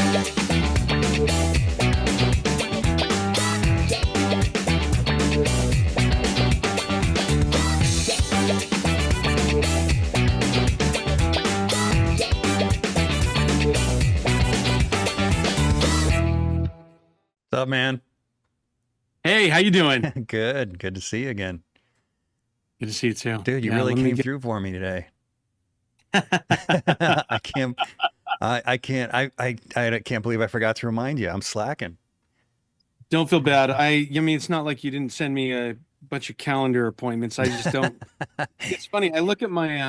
What's up, man? Hey, how you doing? Good. Good to see you again. Good to see you too. Dude, you Yeah, really let me came get. through for me today. I can't I can't believe I forgot to remind you. I'm slacking. Don't feel bad. I mean, it's not like you didn't send me a bunch of calendar appointments. I just don't. It's funny. I look at my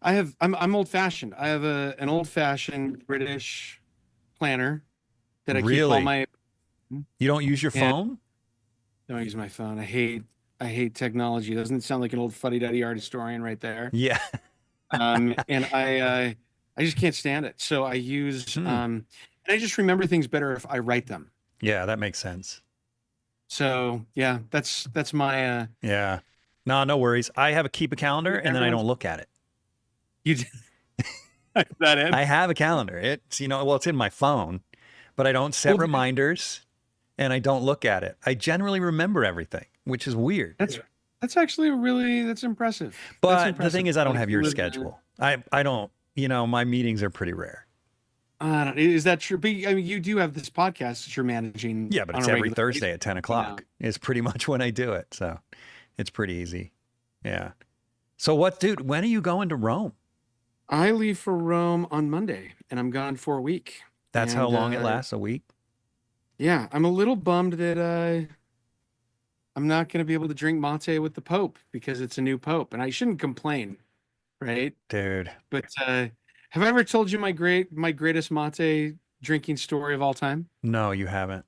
I'm old fashioned. I have an old fashioned British planner that I keep all Really? my. You don't use your And phone? don't use my phone. I hate technology. Doesn't it sound like an old fuddy-duddy art historian right there? Yeah. And I just can't stand it. So I use Hmm. and I just remember things better if I write them. Yeah, that makes sense. So yeah, that's my Yeah. No, no worries. I have a keep a calendar and then I everyone's don't look at it. you is that it? I have a calendar. It's, well, it's in my phone, but I don't set Well, reminders and I don't look at it. I generally remember everything, which is weird. that's actually that's impressive. That's But the impressive. thing is, I don't Like have you your live in schedule. I don't, my meetings are pretty rare. is that true? But I mean, you do have this podcast that you're managing Yeah, but on it's a every regular Thursday basis, at 10 you know. o'clock is pretty much when I do it. So it's pretty easy. Yeah. So what, dude, when are you going to Rome? I leave for Rome on Monday, and I'm gone for a week. That's how And long it lasts, a week? yeah, I'm a little bummed that I'm not going to be able to drink mate with the Pope because it's a new Pope, and I shouldn't complain, right? Dude. But have I ever told you my greatest mate drinking story of all time? No, you haven't.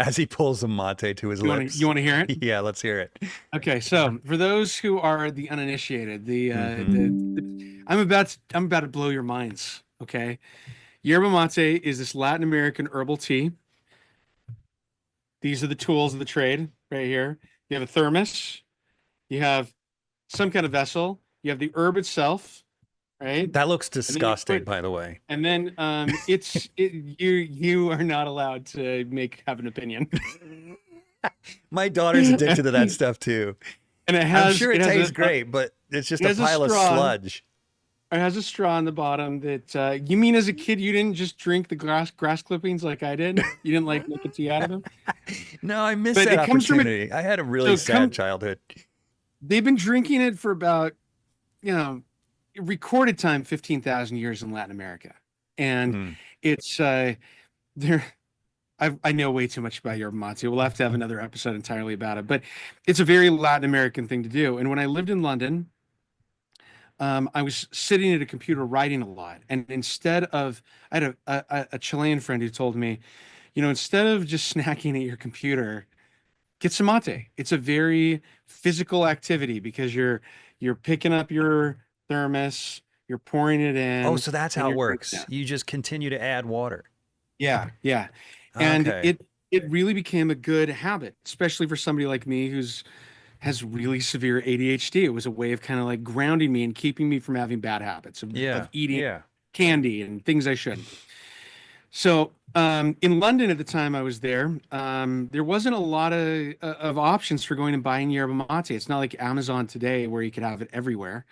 As he pulls the mate to his You lips. want to hear it? Yeah, let's hear it. Okay, so for those who are the uninitiated, Mm-hmm. I'm about to blow your minds. Okay, yerba mate is this Latin American herbal tea. These are the tools of the trade right here. You have a thermos, you have some kind of vessel, you have the herb itself, right? That looks And then you disgusting, put by the way. and then you are not allowed to have an opinion. My daughter's addicted to that stuff too. And I'm sure it tastes great, but it's just it a has a pile of straw. sludge. It has a straw on the bottom that you mean as a kid you didn't just drink the grass clippings like I did? You didn't like make a tea out of them? No, I missed But that it comes from it. opportunity. I had a So really sad childhood. they've been drinking it for about, you know, recorded time 15,000 years in Latin America. And Hmm. it's there I know way too much about yerba mate. We'll have to have another episode entirely about it, but it's a very Latin American thing to do. And when I lived in London, I was sitting at a computer writing a lot, and instead of, I had a Chilean friend who told me, instead of just snacking at your computer, get some mate. It's a very physical activity because you're picking up your thermos, you're pouring it Oh, in, so that's and how it you're drinking works. it. You just continue to add water. Yeah, yeah, and Okay. it really became a good habit, especially for somebody like me who's has really severe ADHD. It was a way of kind of like grounding me and keeping me from having bad habits of Yeah. eating Yeah. candy and things I shouldn't. So in London at the time I was there wasn't a lot of options for going and buying yerba mate. It's not like Amazon today where you could have it everywhere.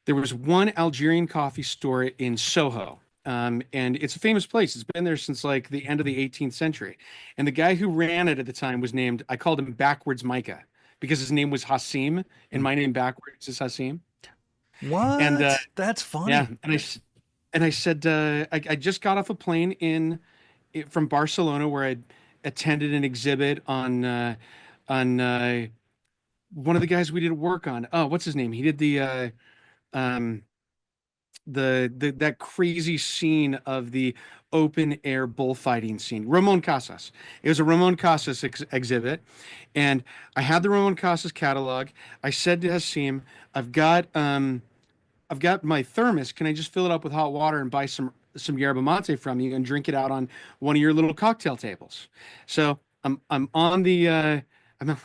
There was one Algerian coffee store in Soho. And it's a famous place. It's been there since like the end of the 18th century. And the guy who ran it at the time was named, I called him Backwards Micah because his name was Hassim and my name backwards is Hassim. And What? That's yeah, funny. and I said I just got off a plane from Barcelona where I attended an exhibit on one of the guys we did work on. Oh, what's his name? He did um the that crazy scene of the open air bullfighting scene. Ramon Casas. It was a Ramon Casas exhibit, and I had the Ramon Casas catalog. I said to Hassim, I've got my thermos. Can I just fill it up with hot water and buy some yerba mate from you and drink it out on one of your little cocktail tables? So I'm on the I'm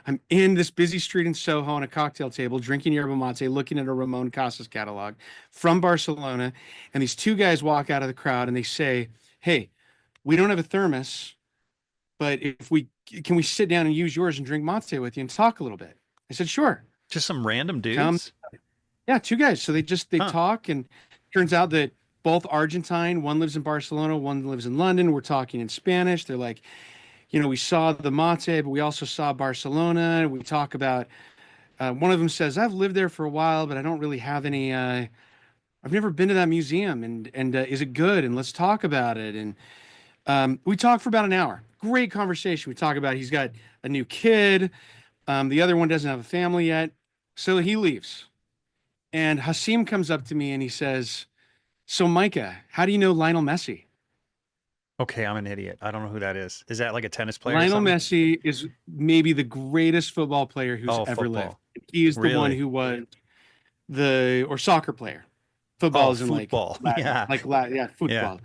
I'm in this busy street in Soho on a cocktail table, drinking yerba mate, looking at a Ramon Casas catalog from Barcelona, and these two guys walk out of the crowd and they say, hey, we don't have a thermos, but if we can we sit down and use yours and drink mate with you and talk a little bit? I said, sure. Just some random Come, dudes? yeah, two guys. So they Huh. talk, and turns out that both Argentine, one lives in Barcelona, one lives in London. We're talking in Spanish. They're like, we saw the mate, but we also saw Barcelona. We talk about, one of them says, I've lived there for a while, but I don't really have any, I've never been to that museum, and is it good? And let's talk about it. And we talked for about an hour. Great conversation. We talk about he's got a new kid. The other one doesn't have a family yet. So he leaves. And Hasim comes up to me and he says, so Micah, how do you know Lionel Messi? Okay, I'm an idiot. I don't know who that is. Is that like a tennis player or Lionel something? Messi is maybe the greatest football player who's Oh, ever lived. football. He is the one Really? who was or soccer player. Football Oh, is in like football. Latin, Yeah. yeah, Yeah. football.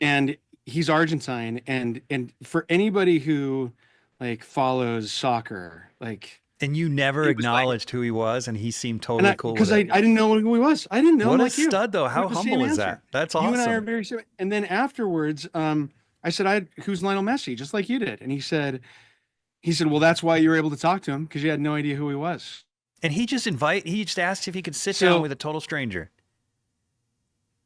And he's Argentine. And for anybody who like follows soccer, like And you never it was like, acknowledged who he was, and he seemed and totally cool with because I it. didn't know who he was. I didn't know him What a like you. stud, though. We How have the same humble is answer. that? That's You and I are awesome. very similar. And then afterwards, I said, who's Lionel Messi? Just like you did. And he said, well, that's why you were able to talk to him, because you had no idea who he was. And he just asked if he could sit down So with a total stranger.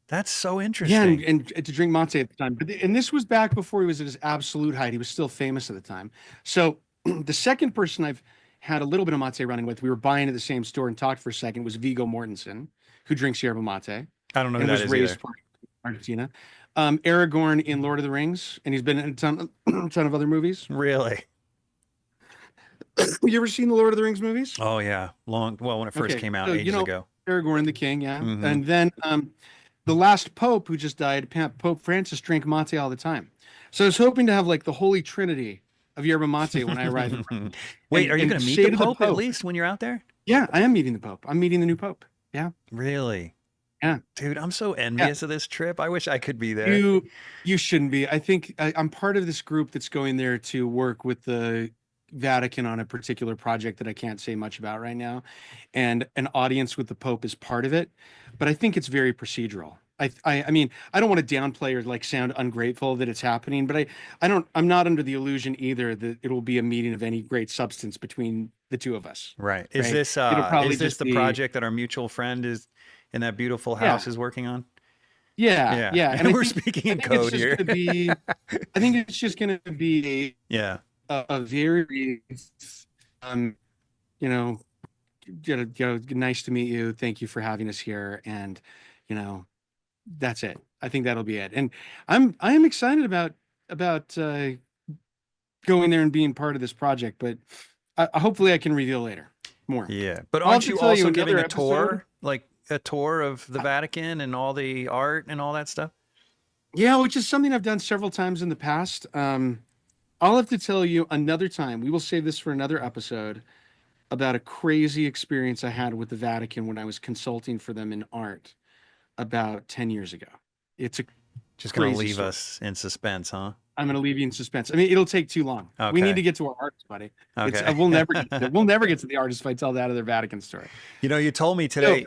That's so yeah, interesting. and to drink mate at the time. And this was back before he was at his absolute height. He was still famous at the time. So the second person I've had a little bit of mate running with, we were buying at the same store and talked for a second, was Viggo Mortensen, who drinks yerba mate I don't know who and that was is raised either. in Argentina. Aragorn in Lord of the Rings, and he's been in a ton of other movies. Really? You ever seen the Lord of the Rings movies? Oh, yeah. Well, when it first Okay, came out so ages ago. Aragorn the king, yeah. Hmm. And then the last pope who just died, Pope Francis, drank mate all the time. So I was hoping to have like the holy trinity of yerba mate when I arrive in Rome. Wait, are you And going to meet say the to the Pope at Pope, least when you're out there? yeah, I am meeting the Pope. I'm meeting the new Pope. Yeah, Really? yeah, Dude, I'm so yeah. envious of this trip. I wish I could be there. You shouldn't be. I think I'm part of this group that's going there to work with the Vatican on a particular project that I can't say much about right now, and an audience with the Pope is part of it. But I think it's very procedural. I mean, I don't want to downplay or like sound ungrateful that it's happening, but I'm not under the illusion either that it will be a meeting of any great substance between the two of us. Right. Right? It'll probably Is this just the be, project that our mutual friend is in that beautiful yeah, house is working on? yeah, Yeah. yeah. And I We're think speaking I in think it's code just here. going to be I think it's just going to be Yeah. a very um you know nice to meet you, thank you for having us here, and you know that's it. I think that'll be it. And I am excited about going there and being part of this project, but hopefully I can reveal later more. Yeah. But I'll have aren't to you tell you also giving another a episode. tour, like a tour of the Vatican and all the art and all that stuff? Yeah, which is something I've done several times in the past. I'll have to tell you another time. We will save this for another episode about a crazy experience I had with the Vatican when I was consulting for them in art about 10 years ago. It's a Just going to crazy leave story. us in suspense, huh? I'm going to leave you in suspense. I mean, it'll take too long. We need Okay. to get to our artist, buddy. Okay. We'll never get to, we'll never get to the artist if I tell that other Vatican story. You told me So,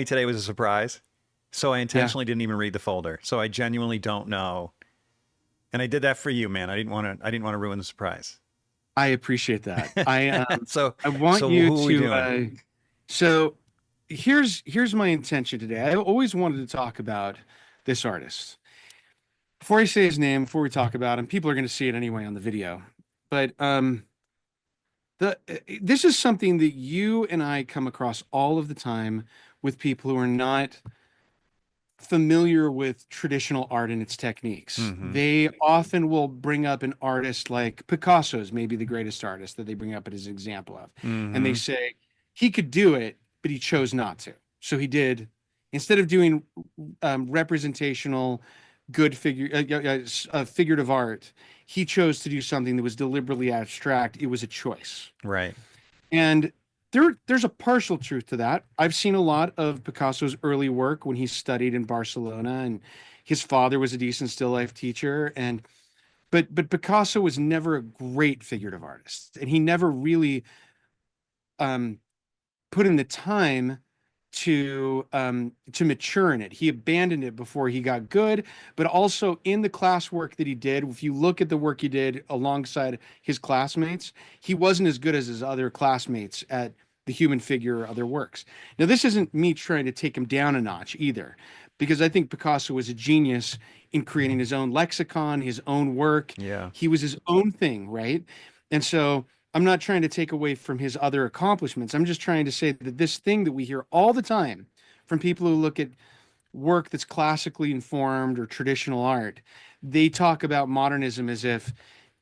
today was a surprise. So I yeah, intentionally didn't even read the folder. So I genuinely don't know. And I did that for you, man. I didn't want to ruin the surprise. I appreciate that. So I want so you who are we to, doing? so here's my intention today. I always wanted to talk about this artist. Before I say his name, before we talk about him, people are going to see it anyway on the video. But this is something that you and I come across all of the time with people who are not familiar with traditional art and its techniques. Mm-hmm. They often will bring up an artist like Picasso is maybe the greatest artist that they bring up as an example of. And they Mm-hmm. say he could do it, but he chose not to. So he did, instead of doing representational, good figurative art, he chose to do something that was deliberately abstract. It was a choice. Right. And there's a partial truth to that. I've seen a lot of Picasso's early work when he studied in Barcelona, and his father was a decent still life teacher. But Picasso was never a great figurative artist, and he never really put in the time to mature in it. He abandoned it before he got good, but also in the classwork that he did, if you look at the work he did alongside his classmates, he wasn't as good as his other classmates at the human figure or other works. Now, this isn't me trying to take him down a notch either, because I think Picasso was a genius in creating his own lexicon, his own work. Yeah. He was his own thing, right? And so I'm not trying to take away from his other accomplishments. I'm just trying to say that this thing that we hear all the time from people who look at work that's classically informed or traditional art, they talk about modernism as if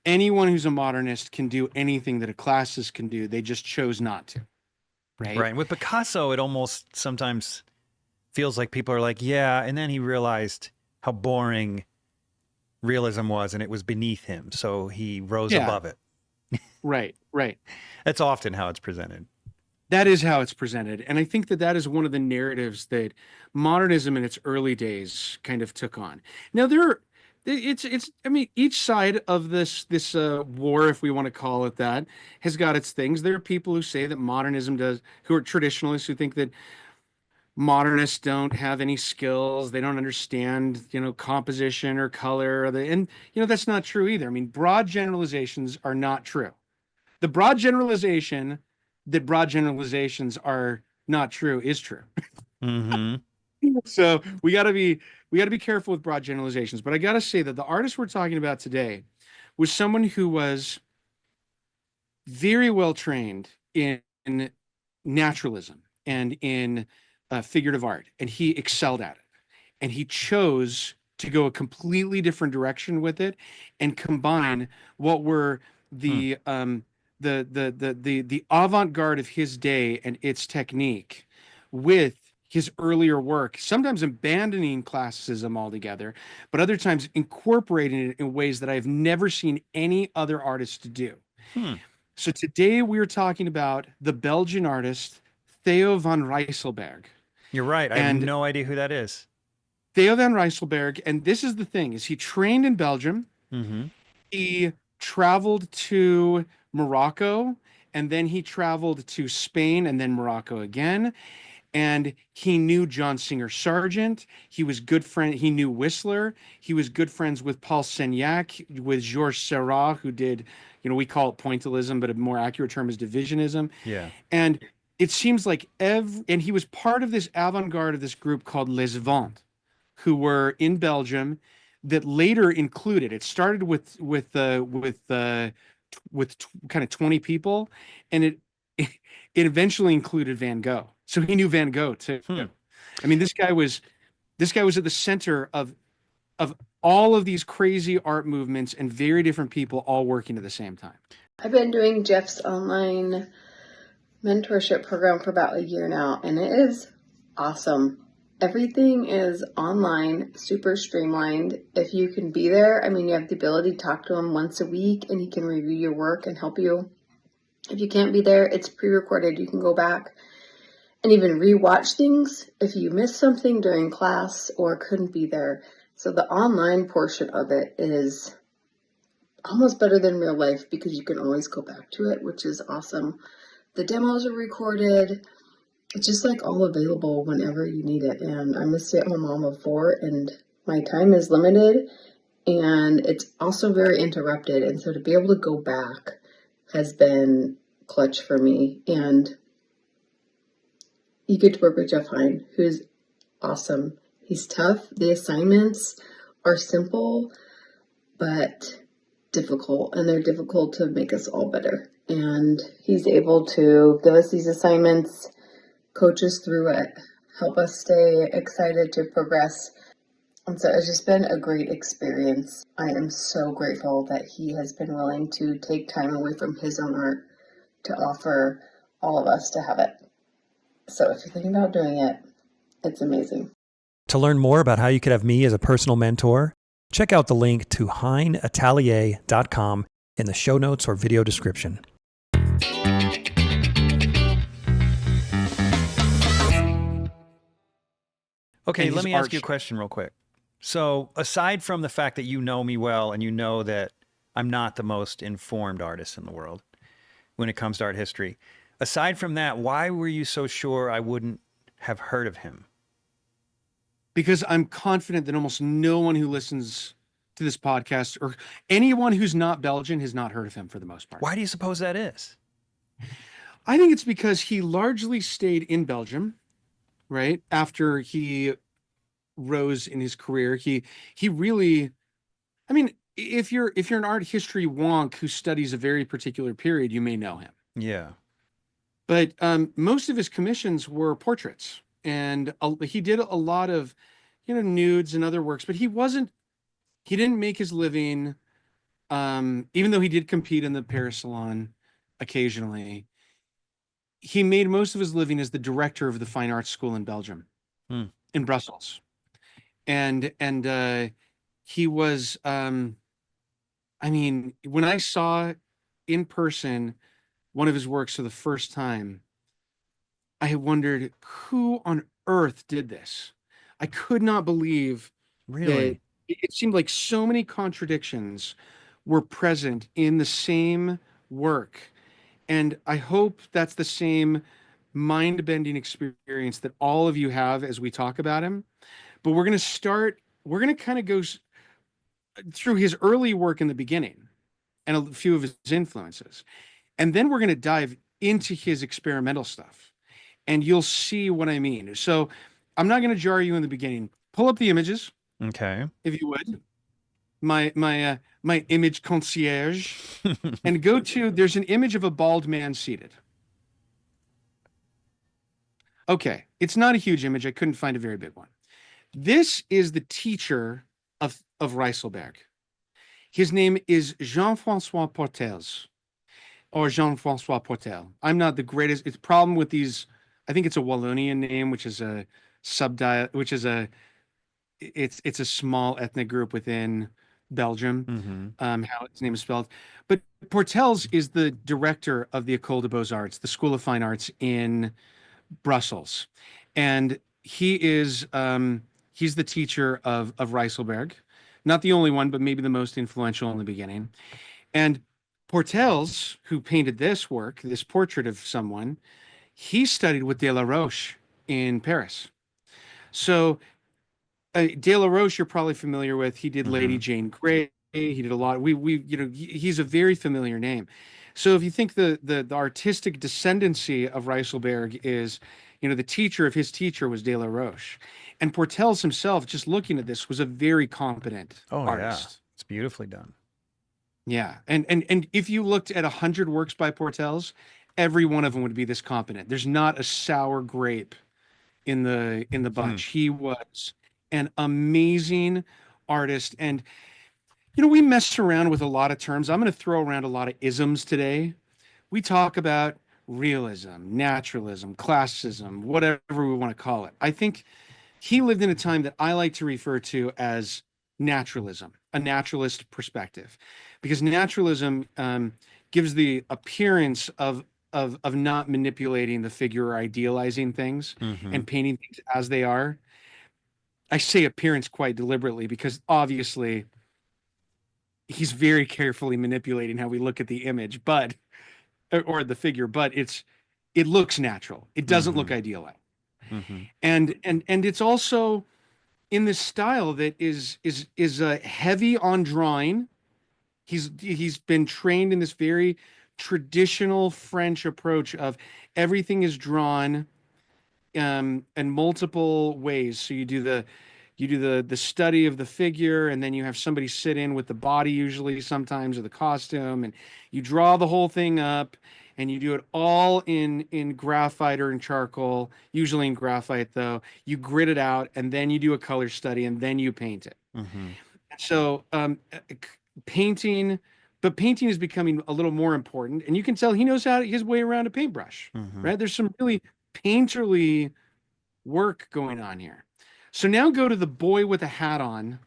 anyone who's a modernist can do anything that a classicist can do. They just chose not to, right? Right. And with Picasso, it almost sometimes feels like people are like, yeah. And then he realized how boring realism was and it was beneath him. So he rose Yeah. above it. Right, right. That's often how it's presented. That is how it's presented. And I think that that is one of the narratives that modernism in its early days kind of took on. Now I mean, each side of this war, if we want to call it that, has got its things. There are people who say that modernism does, who are traditionalists, who think that modernists don't have any skills, they don't understand, composition or color, and that's not true either. I mean, broad generalizations are not true. The broad generalization that broad generalizations are not true is true. Mm-hmm. So we got to be careful with broad generalizations. But I got to say that the artist we're talking about today was someone who was very well trained in naturalism and in figurative art, and he excelled at it. And he chose to go a completely different direction with it and combine what were the the avant-garde of his day and its technique with his earlier work, sometimes abandoning classicism altogether, but other times incorporating it in ways that I've never seen any other artist do. So today we're talking about the Belgian artist Theo van Rysselberghe. You're right. I have And no idea who that is. Theo van Rysselberghe, and this is the thing, is he trained in Belgium. Mm-hmm. He traveled to Morocco, and then he traveled to Spain and then Morocco again. And he knew John Singer Sargent. He was good friend. He knew Whistler. He was good friends with Paul Signac, with Georges Seurat, who did, we call it pointillism, but a more accurate term is divisionism. Yeah. And it seems like and he was part of this avant-garde of this group called Les Vents, who were in Belgium, that later included. It started with kind of 20 people, and it eventually included Van Gogh. So he knew Van Gogh too. I mean, this guy was at the center of all of these crazy art movements and very different people all working at the same time. I've been doing Jeff's online mentorship program for about a year now, and it is awesome. Everything is online, super streamlined. If you can be there, I mean, you have the ability to talk to him once a week and he can review your work and help you. If you can't be there, it's pre-recorded. You can go back and even re-watch things if you missed something during class or couldn't be there. So the online portion of it is almost better than real life because you can always go back to it, which is awesome. The demos are recorded. It's just like all available whenever you need it. And I'm a stay-at-home mom of 4 and my time is limited and it's also very interrupted. And so to be able to go back has been clutch for me. And you get to work with Jeff HEIN, who's awesome. He's tough. The assignments are simple, but difficult, and they're difficult to make us all better. And he's able to give us these assignments, coach us through it, help us stay excited to progress. And so it's just been a great experience. I am so grateful that he has been willing to take time away from his own art to offer all of us to have it. So if you're thinking about doing it, it's amazing. To learn more about how you could have me as a personal mentor, check out the link to HEINatelier.com in the show notes or video description. Okay, let me ask you a question real quick. So aside from the fact that you know me well and you know that I'm not the most informed artist in the world when it comes to art history, aside from that, why were you so sure I wouldn't have heard of him? Because I'm confident that almost no one who listens to this podcast, or anyone who's not Belgian, has not heard of him for the most part. Why do you suppose that is? I think it's because he largely stayed in Belgium, right? After he rose in his career, he really, I mean, if you're an art history wonk who studies a very particular period, you may know him. Yeah. But most of his commissions were portraits, and he did a lot of, nudes and other works. But he didn't make his living, even though he did compete in the Paris Salon occasionally. He made most of his living as the director of the Fine Arts School in Belgium, in Brussels, and he was. I mean, when I saw in person one of his works for the first time, I wondered who on earth did this. I could not believe that it seemed like so many contradictions were present in the same work. And I hope that's the same mind-bending experience that all of you have as we talk about him. But we're going to kind of go through his early work in the beginning and a few of his influences. And then we're going to dive into his experimental stuff, and you'll see what I mean. So I'm not going to jar you in the beginning. Pull up the images. Okay. If you would. My image concierge. And go to, there's an image of a bald man seated. Okay. It's not a huge image. I couldn't find a very big one. This is the teacher of Rysselberghe. His name is Jean-François Portels, or Jean-François Portel. I'm not the greatest. It's a problem with these. I think it's a Wallonian name, which is a it's a small ethnic group within Belgium. How its name is spelled. But Portels is the director of the École des Beaux-Arts, the School of Fine Arts in Brussels. And he is he's the teacher of Rysselberghe. Not the only one, but maybe the most influential in the beginning. And Portels, who painted this work, this portrait of someone, he studied with De La Roche in Paris. So De La Roche, you're probably familiar with. He did Lady Jane Grey. He did a lot. He's a very familiar name. So if you think the artistic descendancy of Rysselberghe is, the teacher of his teacher was De La Roche. And Portels himself, just looking at this, was a very competent artist. Yeah. It's beautifully done. Yeah. And if you looked at 100 works by Portels, every one of them would be this competent. There's not a sour grape in the bunch. He was an amazing artist. And, we mess around with a lot of terms. I'm going to throw around a lot of isms today. We talk about realism, naturalism, classicism, whatever we want to call it. I think he lived in a time that I like to refer to as naturalism, a naturalist perspective, because naturalism gives the appearance of not manipulating the figure or idealizing things and painting things as they are. I say appearance quite deliberately because obviously he's very carefully manipulating how we look at the image, or the figure, but it looks natural. It doesn't look idealized. And it's also in this style that is heavy on drawing. He's been trained in this very traditional French approach of everything is drawn in multiple ways. So you do the study of the figure, and then you have somebody sit in with the body, usually sometimes, or the costume, and you draw the whole thing up, and you do it all in graphite or in charcoal, usually in graphite though. You grit it out, and then you do a color study, and then you paint it. So painting is becoming a little more important, and you can tell he knows his way around a paintbrush, right? There's some really painterly work going on here. So now go to the boy with a hat on,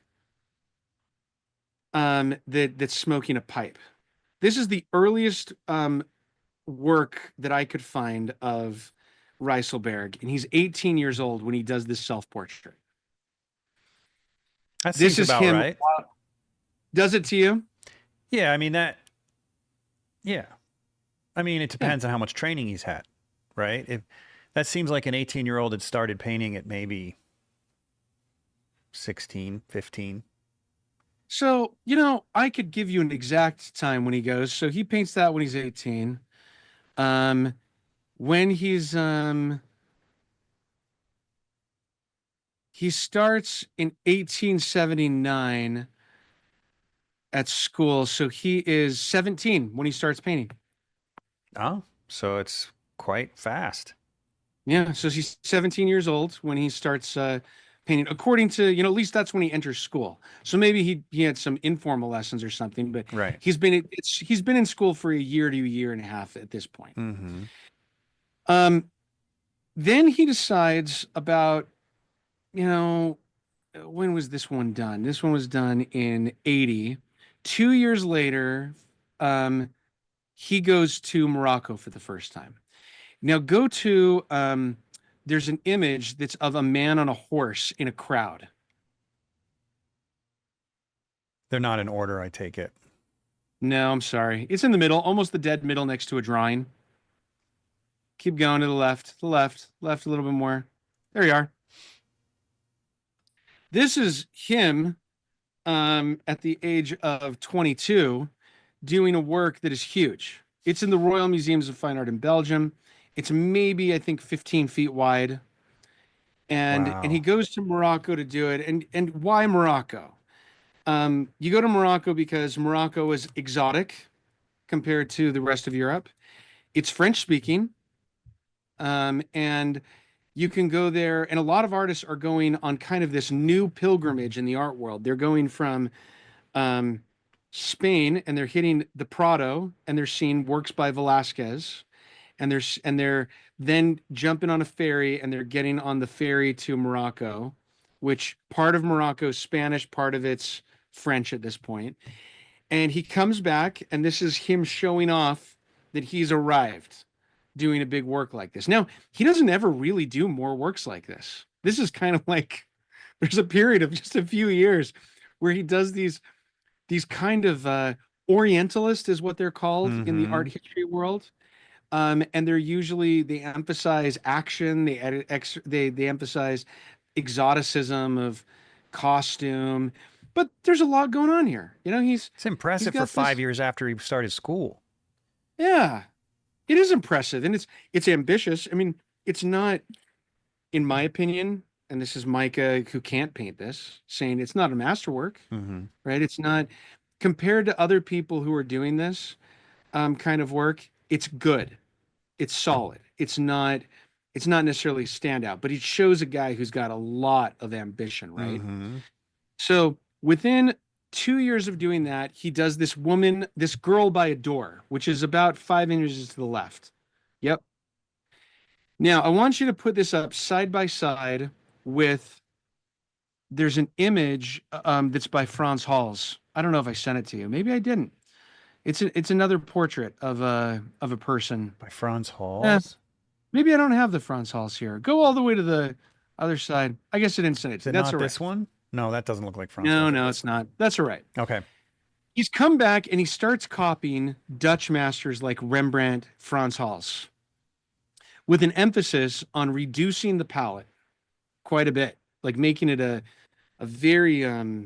that's smoking a pipe. This is the earliest work that I could find of Rysselberghe, and he's 18 years old when he does this self-portrait. That seems about him. right. Does it to you? Yeah, I mean yeah. I mean, it depends on how much training he's had, right? That seems like an 18-year-old had started painting at maybe 16, 15. So, I could give you an exact time when he goes. So he paints that when he's 18. When he starts in 1879 at school. So he is 17 when he starts painting. Oh, so it's quite fast. Yeah, so he's 17 years old when he starts painting. According to, at least that's when he enters school. So maybe he had some informal lessons or something, but Right. he's been in school for a year to a year and a half at this point. Mm-hmm. Then he decides about, when was this one done? This one was done in 80. 2 years later, he goes to Morocco for the first time. Now there's an image that's of a man on a horse in a crowd. They're not in order, I take it. No, I'm sorry. It's in the middle, almost the dead middle next to a drawing. Keep going to the left, left a little bit more. There you are. This is him at the age of 22 doing a work that is huge. It's in the Royal Museums of Fine Art in Belgium. It's maybe, I think, 15 feet wide. And Wow. he goes to Morocco to do it. And why Morocco? You go to Morocco because Morocco is exotic compared to the rest of Europe. It's French speaking. And you can go there, and a lot of artists are going on kind of this new pilgrimage in the art world. They're going from Spain, and they're hitting the Prado, and they're seeing works by Velázquez, and they're then jumping on a ferry, and they're getting on the ferry to Morocco, which part of Morocco is Spanish, part of it's French at this point. And he comes back, and this is him showing off that he's arrived doing a big work like this. Now, he doesn't ever really do more works like this. This is kind of like, there's a period of just a few years where he does these kind of Orientalist is what they're called in the art history world. And they emphasize action. They emphasize exoticism of costume, but there's a lot going on here. It's impressive for 5 years after he started school. Yeah, it is impressive, and it's ambitious. I mean, it's not, in my opinion, and this is Micah, who can't paint this, saying it's not a masterwork, right? It's not, compared to other people who are doing this kind of work, it's good. It's solid. It's not necessarily a standout, but it shows a guy who's got a lot of ambition, right? So within 2 years of doing that, he does this girl by a door, which is about 5 inches to the left. Yep. Now, I want you to put this up side by side with, there's an image that's by Frans Hals. I don't know if I sent it to you. Maybe I didn't. It's another portrait of a person. By Frans Hals? Maybe I don't have the Frans Hals here. Go all the way to the other side. I guess I didn't send it to you. That's not all right. This one? No, that doesn't look like Frans. No, it's not. That's all right. Okay. He's come back and he starts copying Dutch masters like Rembrandt, Frans Hals, with an emphasis on reducing the palette quite a bit, like making it a very there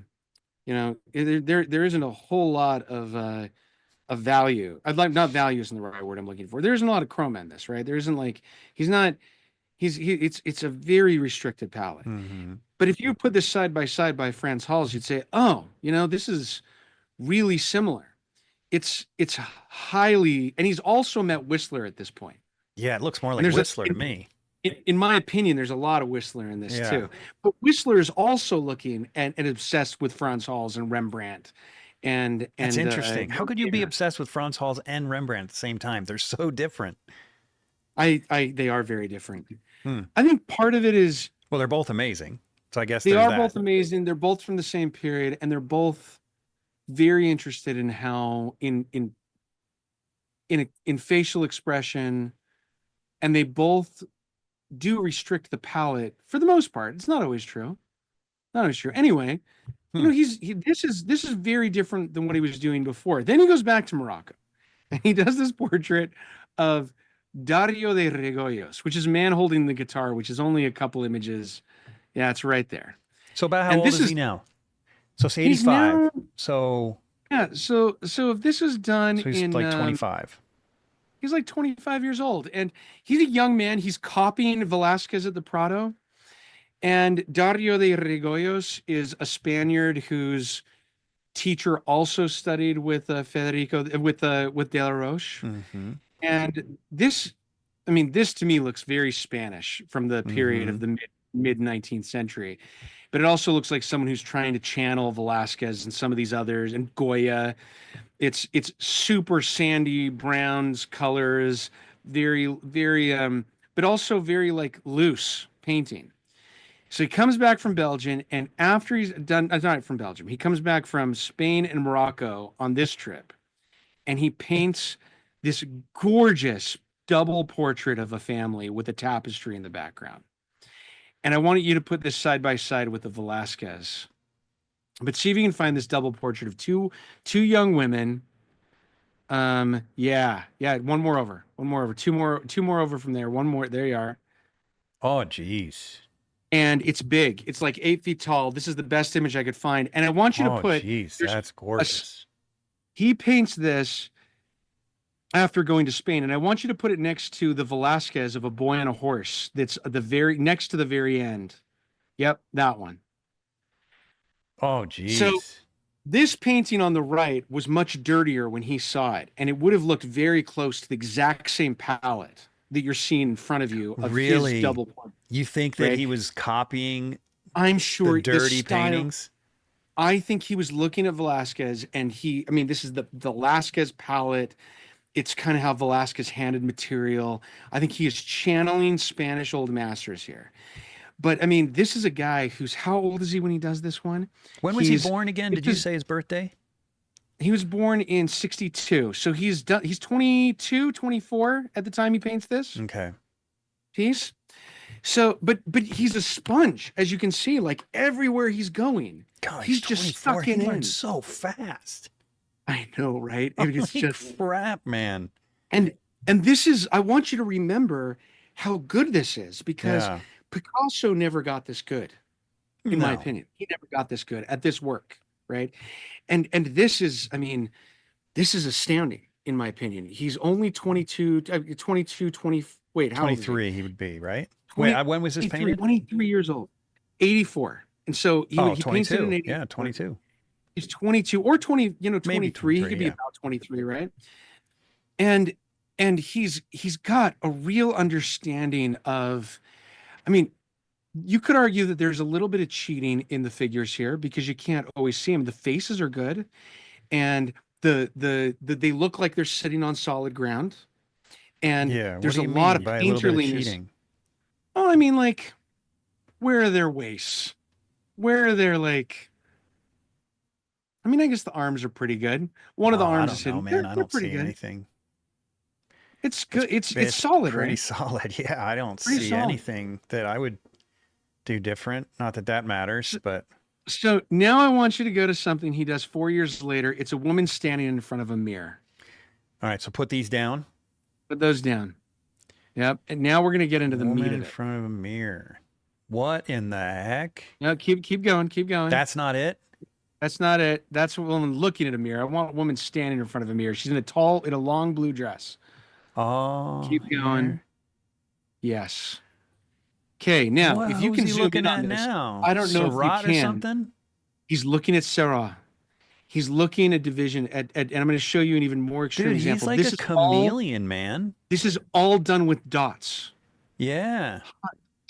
isn't a whole lot of value. Not value isn't the right word I'm looking for. There isn't a lot of chroma in this, right? There isn't like it's a very restricted palette. But if you put this side by side by Frans Hals, you'd say, oh, this is really similar. It's highly, and he's also met Whistler at this point. Yeah, it looks more like Whistler to me. In my opinion, there's a lot of Whistler in this too. But Whistler is also looking and obsessed with Frans Hals and Rembrandt. And that's interesting. How could you be obsessed with Frans Hals and Rembrandt at the same time? They're so different. They are very different. I think part of it is, well, they're both amazing. So I guess they are both amazing. They're both from the same period, and they're both very interested in how in facial expression, and they both do restrict the palette for the most part. It's not always true. Anyway, this is very different than what he was doing before. Then he goes back to Morocco, and he does this portrait of Dario de Regoyos, which is a man holding the guitar, which is only a couple images. Yeah, it's right there. So about how And old this is he now? So it's he's 85. now, So yeah. So if this was done he's in, like 25. he's like 25 years old, and he's a young man. He's copying Velasquez at the Prado. And Dario de Regoyos is a Spaniard whose teacher also studied with Federico with De La Roche. Mm-hmm. And this, I mean, this to me looks very Spanish from the period Mm-hmm. of the mid 19th century. But it also looks like someone who's trying to channel Velasquez and some of these others and Goya. It's super sandy browns colors, very but also very like loose painting. So he comes back from Belgium, and after he's done, not from Belgium, he comes back from Spain and Morocco on this trip, and he paints this gorgeous double portrait of a family with a tapestry in the background. And I wanted you to put this side by side with the Velasquez. But see if you can find this double portrait of two young women. Yeah, one more over, two more over from there, one more. There you are. Oh, geez. And it's big. It's like 8 feet tall. This is the best image I could find. And I want you to Oh, put, geez. That's gorgeous. he paints this after going to Spain. And I want you to put it next to the Velasquez of a boy on a horse. That's the very next to the very end. Yep, that one. Oh, So geez. this painting on the right was much dirtier when he saw it. And it would have looked very close to the exact same palette that you're seeing in front of you of Really? his double portrait. You think that Right? he was copying I'm sure the dirty style, paintings? I think he was looking at Velasquez, and I mean, this is the Velasquez palette. It's kind of how Velasquez handled material. I think he is channeling Spanish old masters here. But I mean, this is a guy who's, how old is he when he does this one? When was he He's- born again? it Did you just- say his birthday? He was born in 62. So he's 22, 24 at the time he paints this Okay. piece. So, but he's a sponge, as you can see, like everywhere he's going. God, He's he's just 24. sucking He in. learned so fast. I know, right? Holy It's just, crap, man. and this is, I want you to remember how good this is, because Yeah. Picasso never got this good, in my No. opinion. He never got this good at this work, right? And this is, I mean, this is astounding, in my opinion. He's only 22, 22, 20, wait, how old is he? 23 he would be, right? 20 Wait, when was this 23, painted? 23 years old, 84. And so he paints it 22. in 84. Yeah, 22. He's 22 or 20, Maybe 23. He 23, could be yeah. about 23, right? And he's got a real understanding of, I mean, you could argue that there's a little bit of cheating in the figures here because you can't always see them. The faces are good, and the they look like they're sitting on solid ground. And Yeah. there's What a do you lot mean of by a little bit of painterliness. cheating? Oh, I mean, like, where are their waists? Where are their, like, I mean, I guess the arms are pretty good. One of the Oh, I arms don't is know, hidden. man. They're I don't pretty see good. anything. It's good. It's solid, pretty right? solid. Yeah, I don't Pretty see solid. anything that I would do different. Not that that matters, but So now I want you to go to something he does 4 years later. It's a woman standing in front of a mirror. all right. So put these down. Put those down. Yep. And now we're gonna get into the Woman meat in of it. front of a mirror. What in the heck? No, keep going. That's not it. That's not it. That's a woman looking at a mirror. I want a woman standing in front of a mirror. She's in a long blue dress. Oh, Keep going. here. Yes. Okay. Now, What- if you who's can he zoom looking in at on this, now, I don't know if you Seurat or can. something. he's looking at Sarah. He's looking at division and I'm going to show you an even more extreme Dude, he's example. like This a is all, chameleon, man. this is all done with dots. Yeah.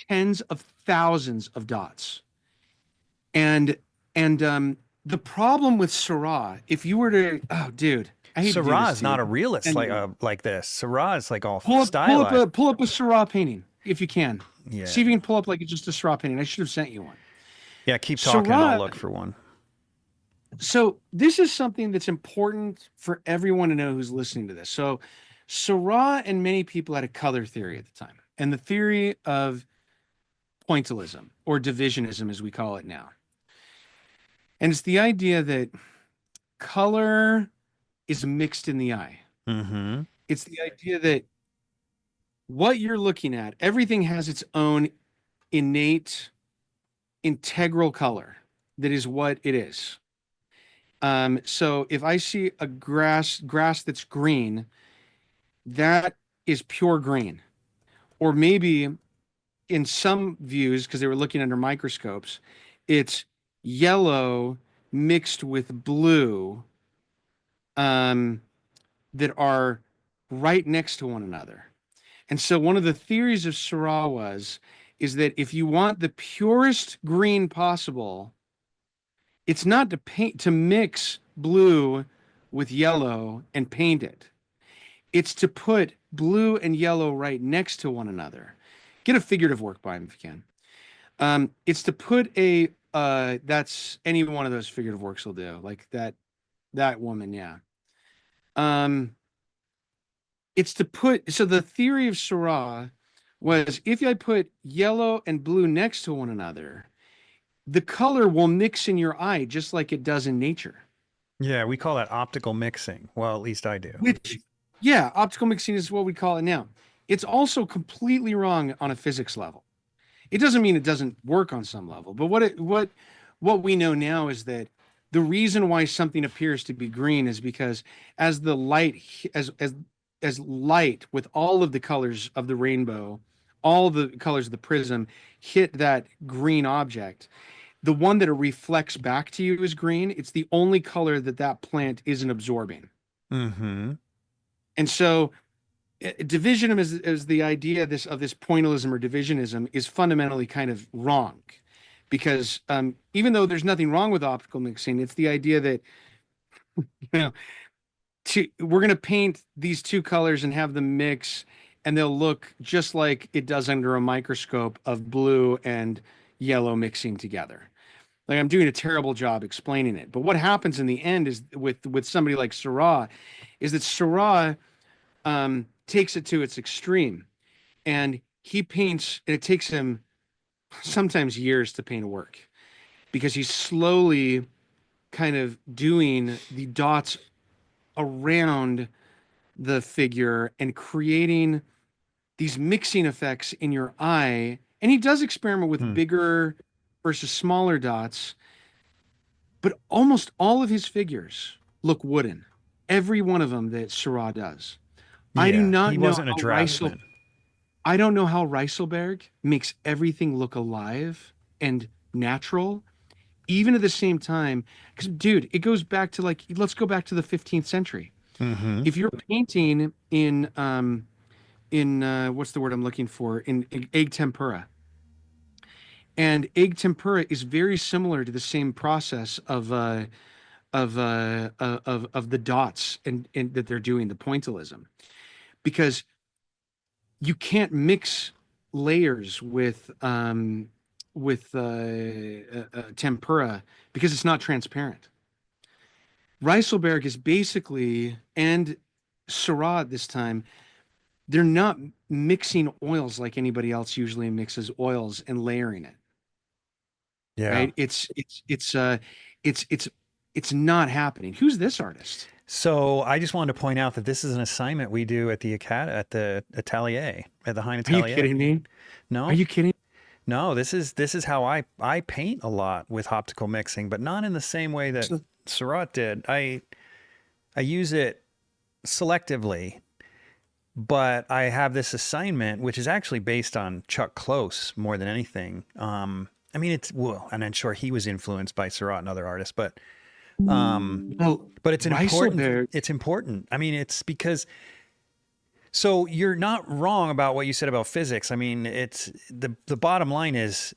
Tens of thousands of dots. And the problem with Seurat, if you were to, oh dude, I hate to do Seurat this is to not a you. realist And- like this. Seurat is like all Pull up stylized. a Seurat painting if you can. Yeah. See if you can pull up like just a Seurat painting. I should have sent you one. Yeah, keep talking and I'll Seurat- look for one. So this is something that's important for everyone to know who's listening to this. So Seurat and many people had a color theory at the time, and the theory of pointillism or divisionism, as we call it now. And it's the idea that color is mixed in the eye. Mm-hmm. It's the idea that what you're looking at, everything has its own innate integral color. That is what it is. So if I see a grass that's green, that is pure green. Or maybe in some views, because they were looking under microscopes, it's yellow mixed with blue, that are right next to one another. And so one of the theories of Seurat is that if you want the purest green possible, it's not to mix blue with yellow and paint it. It's to put blue and yellow right next to one another. Get a figurative work by him if you can. It's to put that's any one of those figurative works will do, like that woman, yeah. It's to put, so the theory of Seurat was if I put yellow and blue next to one another, the color will mix in your eye just like it does in nature. Yeah, we call that optical mixing. Well, at least I do. Which, yeah, optical mixing is what we call it now. It's also completely wrong on a physics level. It doesn't mean it doesn't work on some level, but what we know now is that the reason why something appears to be green is because as the light as light with all of the colors of the rainbow, all the colors of the prism hit that green object, the one that it reflects back to you is green. It's the only color that plant isn't absorbing. Mm-hmm. And so divisionism is the idea of this pointillism or divisionism is fundamentally kind of wrong, because even though there's nothing wrong with optical mixing, it's the idea that we're going to paint these two colors and have them mix, and they'll look just like it does under a microscope of blue and yellow mixing together. Like, I'm doing a terrible job explaining it, but what happens in the end is with somebody like Seurat is that Seurat takes it to its extreme, and he paints, and it takes him sometimes years to paint a work because he's slowly kind of doing the dots around the figure and creating these mixing effects in your eye. And he does experiment with bigger versus smaller dots, but almost all of his figures look wooden. Every one of them that Seurat does. Yeah, I do not he know wasn't a how draftsman. I don't know how Rysselberghe makes everything look alive and natural, even at the same time. Because, dude, it goes back to let's go back to the 15th century. Mm-hmm. If you're painting in what's the word I'm looking for, in egg tempera, and egg tempera is very similar to the same process of the dots and that they're doing, the pointillism, because you can't mix layers with tempera because it's not transparent. Rysselberghe is basically, and Seurat this time, they're not mixing oils like anybody else usually mixes oils and layering it. Yeah. Right? It's not happening. Who's this artist? So I just wanted to point out that this is an assignment we do at the Atelier, at the HEIN Atelier. Are you kidding me? No. Are you kidding? No, this is how I paint a lot with optical mixing, but not in the same way that Seurat did. I use it selectively, but I have this assignment, which is actually based on Chuck Close more than anything. I mean, and I'm sure he was influenced by Seurat and other artists, but it's important. It's important. I mean, it's because, so you're not wrong about what you said about physics. I mean, it's the bottom line is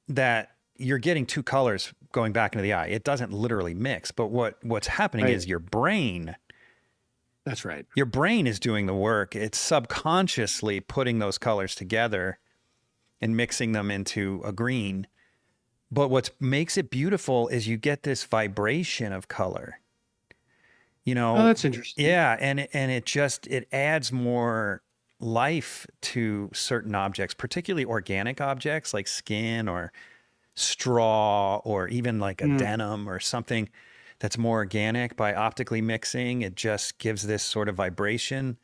that you're getting two colors going back into the eye. It doesn't literally mix, but what's happening is your brain. That's right. Your brain is doing the work. It's subconsciously putting those colors together and mixing them into a green. But what makes it beautiful is you get this vibration of color. Oh, that's interesting. Yeah, and it adds more life to certain objects, particularly organic objects like skin or straw or even like a denim or something that's more organic. By optically mixing, it just gives this sort of vibration.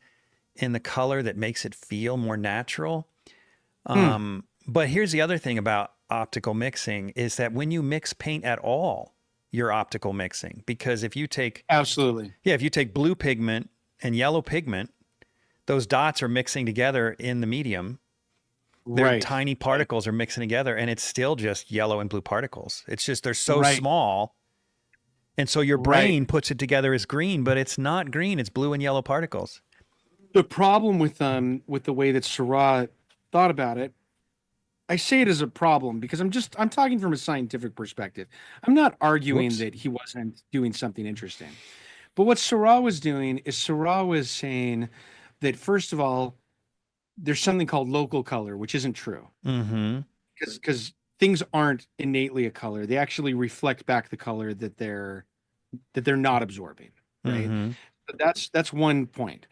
in the color that makes it feel more natural. Hmm. But here's the other thing about optical mixing is that when you mix paint at all, you're optical mixing. Because if you take, Absolutely. if you take blue pigment and yellow pigment, those dots are mixing together in the medium. Their Right. tiny particles are mixing together, and it's still just yellow and blue particles. It's just they're so Right. small. And so your Right. brain puts it together as green, but it's not green. It's blue and yellow particles. The problem with the way that Seurat thought about it, I say it as a problem because I'm talking from a scientific perspective. I'm not arguing Whoops. that he wasn't doing something interesting. But what Seurat was doing is Seurat was saying that first of all, there's something called local color, which isn't true. Mm-hmm. Because things aren't innately a color. They actually reflect back the color that they're not absorbing, right? Mm-hmm. But that's one point.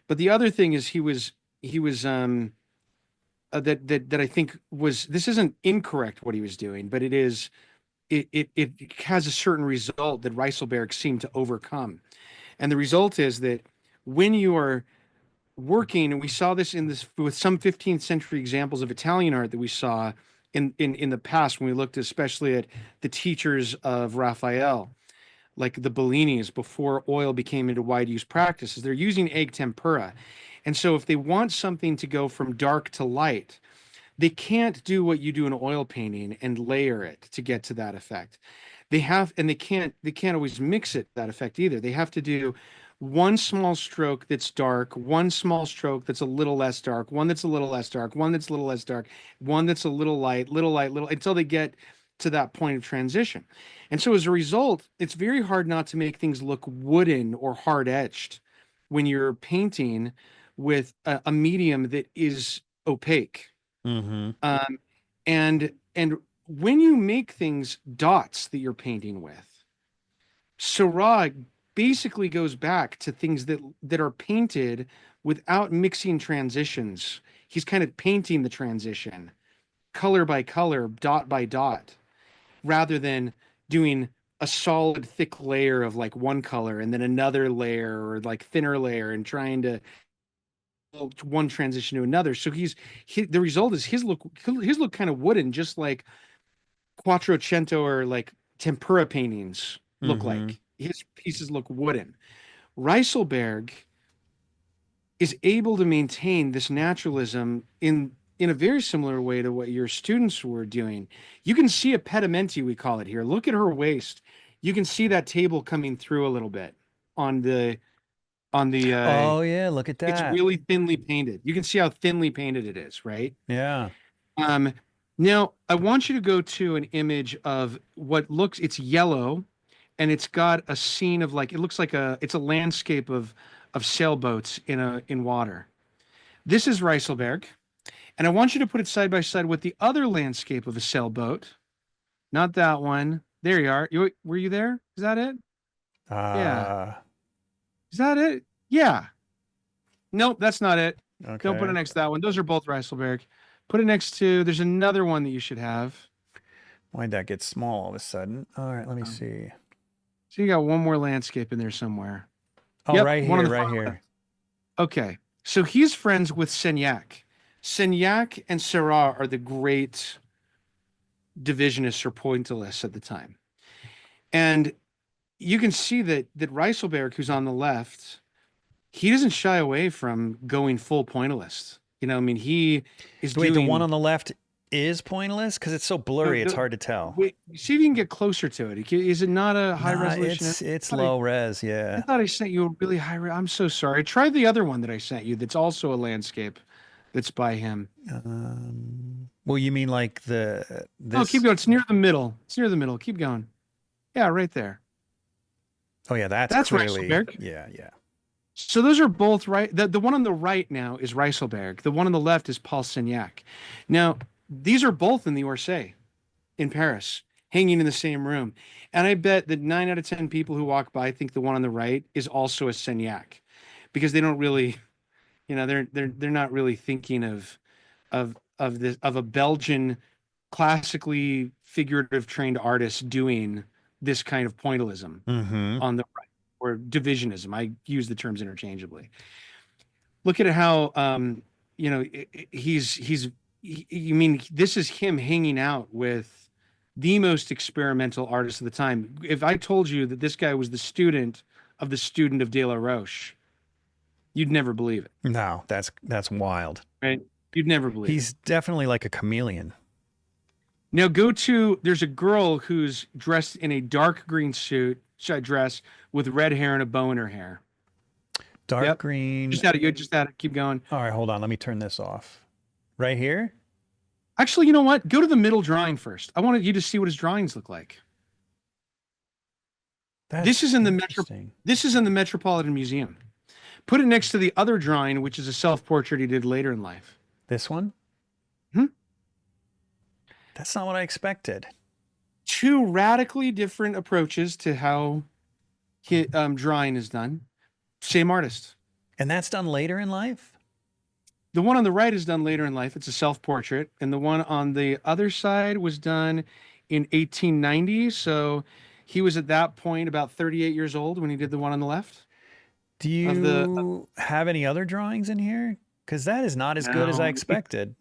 But the other thing is he was that I think was this isn't incorrect what he was doing, but it has a certain result that Rysselberghe seemed to overcome. And the result is that when you are working, and we saw this in this with some 15th century examples of Italian art that we saw in the past when we looked especially at the teachers of Raphael, like the Bellinis before oil became into wide use practices. They're using egg tempera. And so if they want something to go from dark to light, they can't do what you do in oil painting and layer it to get to that effect. And they can't always mix it that effect either. They have to do one small stroke that's dark, one small stroke that's a little less dark, one that's a little less dark, one that's a little less dark, one that's a little light, little until they get to that point of transition. And so as a result, it's very hard not to make things look wooden or hard etched when you're painting with a medium that is opaque. Mm-hmm. And when you make things dots that you're painting with, Seurat basically goes back to things that are painted without mixing transitions. He's kind of painting the transition color by color, dot by dot, rather than doing a solid thick layer of like one color and then another layer or like thinner layer and trying to one transition to another. So the result is his look kind of wooden, just like Quattrocento or like tempera paintings look Mm-hmm. like. His pieces look wooden. Rysselberghe is able to maintain this naturalism in a very similar way to what your students were doing. You can see a pedimenti, we call it here. Look at her waist. You can see that table coming through a little bit on the Oh yeah, look at it's that. really thinly painted. You can see how thinly painted it is, right? Yeah. Um, Now I want you to go to an image of it's yellow and it's got a scene of like, it looks like it's a landscape of sailboats in water. This is Rysselberghe. And I want you to put it side by side with the other landscape of a sailboat. Not that one. There you are. Were you there? Is that it? Yeah. Uh, Is that it? Yeah. Nope, that's not it. Don't put it okay. next to that one. Those are both Rysselberghe. Put it next to, there's another one that you should have. Why'd that get small all of a sudden? All right, let me Um, see. So you got one more landscape in there somewhere. Oh, Yep, right one on here, the right far left. here. Okay. So he's friends with Signac. Signac and Seurat are the great divisionists or pointillists at the time. And you can see that Rysselberghe, who's on the left, he doesn't shy away from going full pointillist. I mean, he is Wait, the one doing on the left is pointless because it's so blurry, it's hard to tell. wait, see if you can get closer to it. Is it not a high Nah, resolution? it's I thought low res, I yeah. thought I sent you a really I'm so sorry. Try the other one that I sent you that's also a landscape that's by him. Well, you mean like Oh, keep this? going. It's near the middle. It's near the middle. Keep going. Yeah, right there. Oh yeah, that's That's clearly, Rysselberghe. yeah, yeah. So those are both right. The one on the right now is Rysselberghe. The one on the left is Paul Signac. Now, these are both in the Orsay in Paris, hanging in the same room. And I bet that 9 out of 10 people who walk by think the one on the right is also a Signac because they don't really, they're not really thinking of a Belgian classically figurative trained artist doing this kind of pointillism Mm-hmm. on the right, or divisionism. I use the terms interchangeably. Look at how you know, you mean this is him hanging out with the most experimental artists of the time. If I told you that this guy was the student of De La Roche, you'd never believe it. No, that's wild. Right? You'd never believe He's definitely like a chameleon. Now there's a girl who's dressed in a dark green dress with red hair and a bow in her hair. Dark green. Just at it. Keep going. All right, hold on. Let me turn this off. Right here? Actually, you know what? Go to the middle drawing first. I wanted you to see what his drawings look like. This is in the Metropolitan Museum. Put it next to the other drawing, which is a self-portrait he did later in life. This one? That's not what I expected. Two radically different approaches to how drawing is done. Same artist. And that's done later in life? The one on the right is done later in life. It's a self-portrait. And the one on the other side was done in 1890. So he was at that point about 38 years old when he did the one on the left. Do you have any other drawings in here? Because that is not as good as I expected.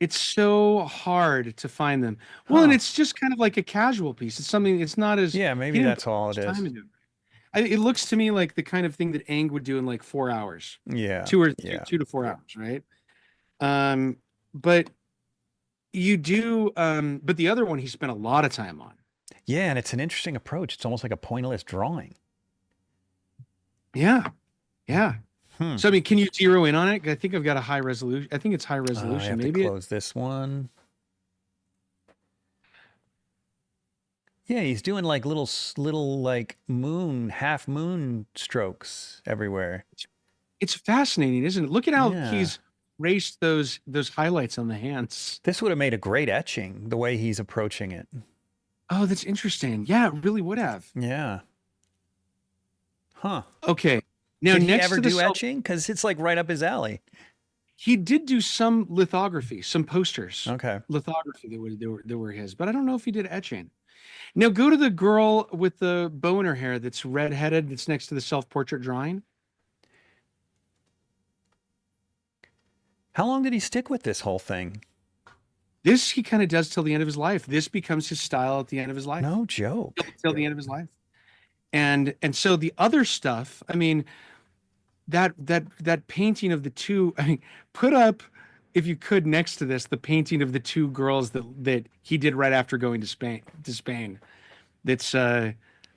It's so hard to find them. Well, and it's just kind of like a casual piece. It's something, it's not as... Yeah, maybe that's all it is. It looks to me like the kind of thing that Ang would do in like 4 hours. Yeah. 2 to 4 hours, right? But you do, but the other one he spent a lot of time on. Yeah, and it's an interesting approach. It's almost like a pointillist drawing. Yeah. Yeah. So, I mean, can you zero in on it? I think I've got a high resolution. I think it's high resolution. I have Maybe to close this one. Yeah, he's doing like little like half moon strokes everywhere. It's fascinating, isn't it? Look at how he's raced those highlights on the hands. This would have made a great etching, the way he's approaching it. Oh, that's interesting. Yeah, it really would have. Yeah. Huh. Okay. Now, did he ever do etching? Because it's like right up his alley. He did do some lithography, some posters. Okay. Lithography that were his, but I don't know if he did etching. Now go to the girl with the bow in her hair that's red-headed that's next to the self-portrait drawing. How long did he stick with this whole thing? This he kind of does till the end of his life. This becomes his style at the end of his life. No joke. Till the end of his life. And so the other stuff, I mean, that painting of the two, I mean, put up, if you could, next to this, the painting of the two girls that he did right after going to Spain. That's the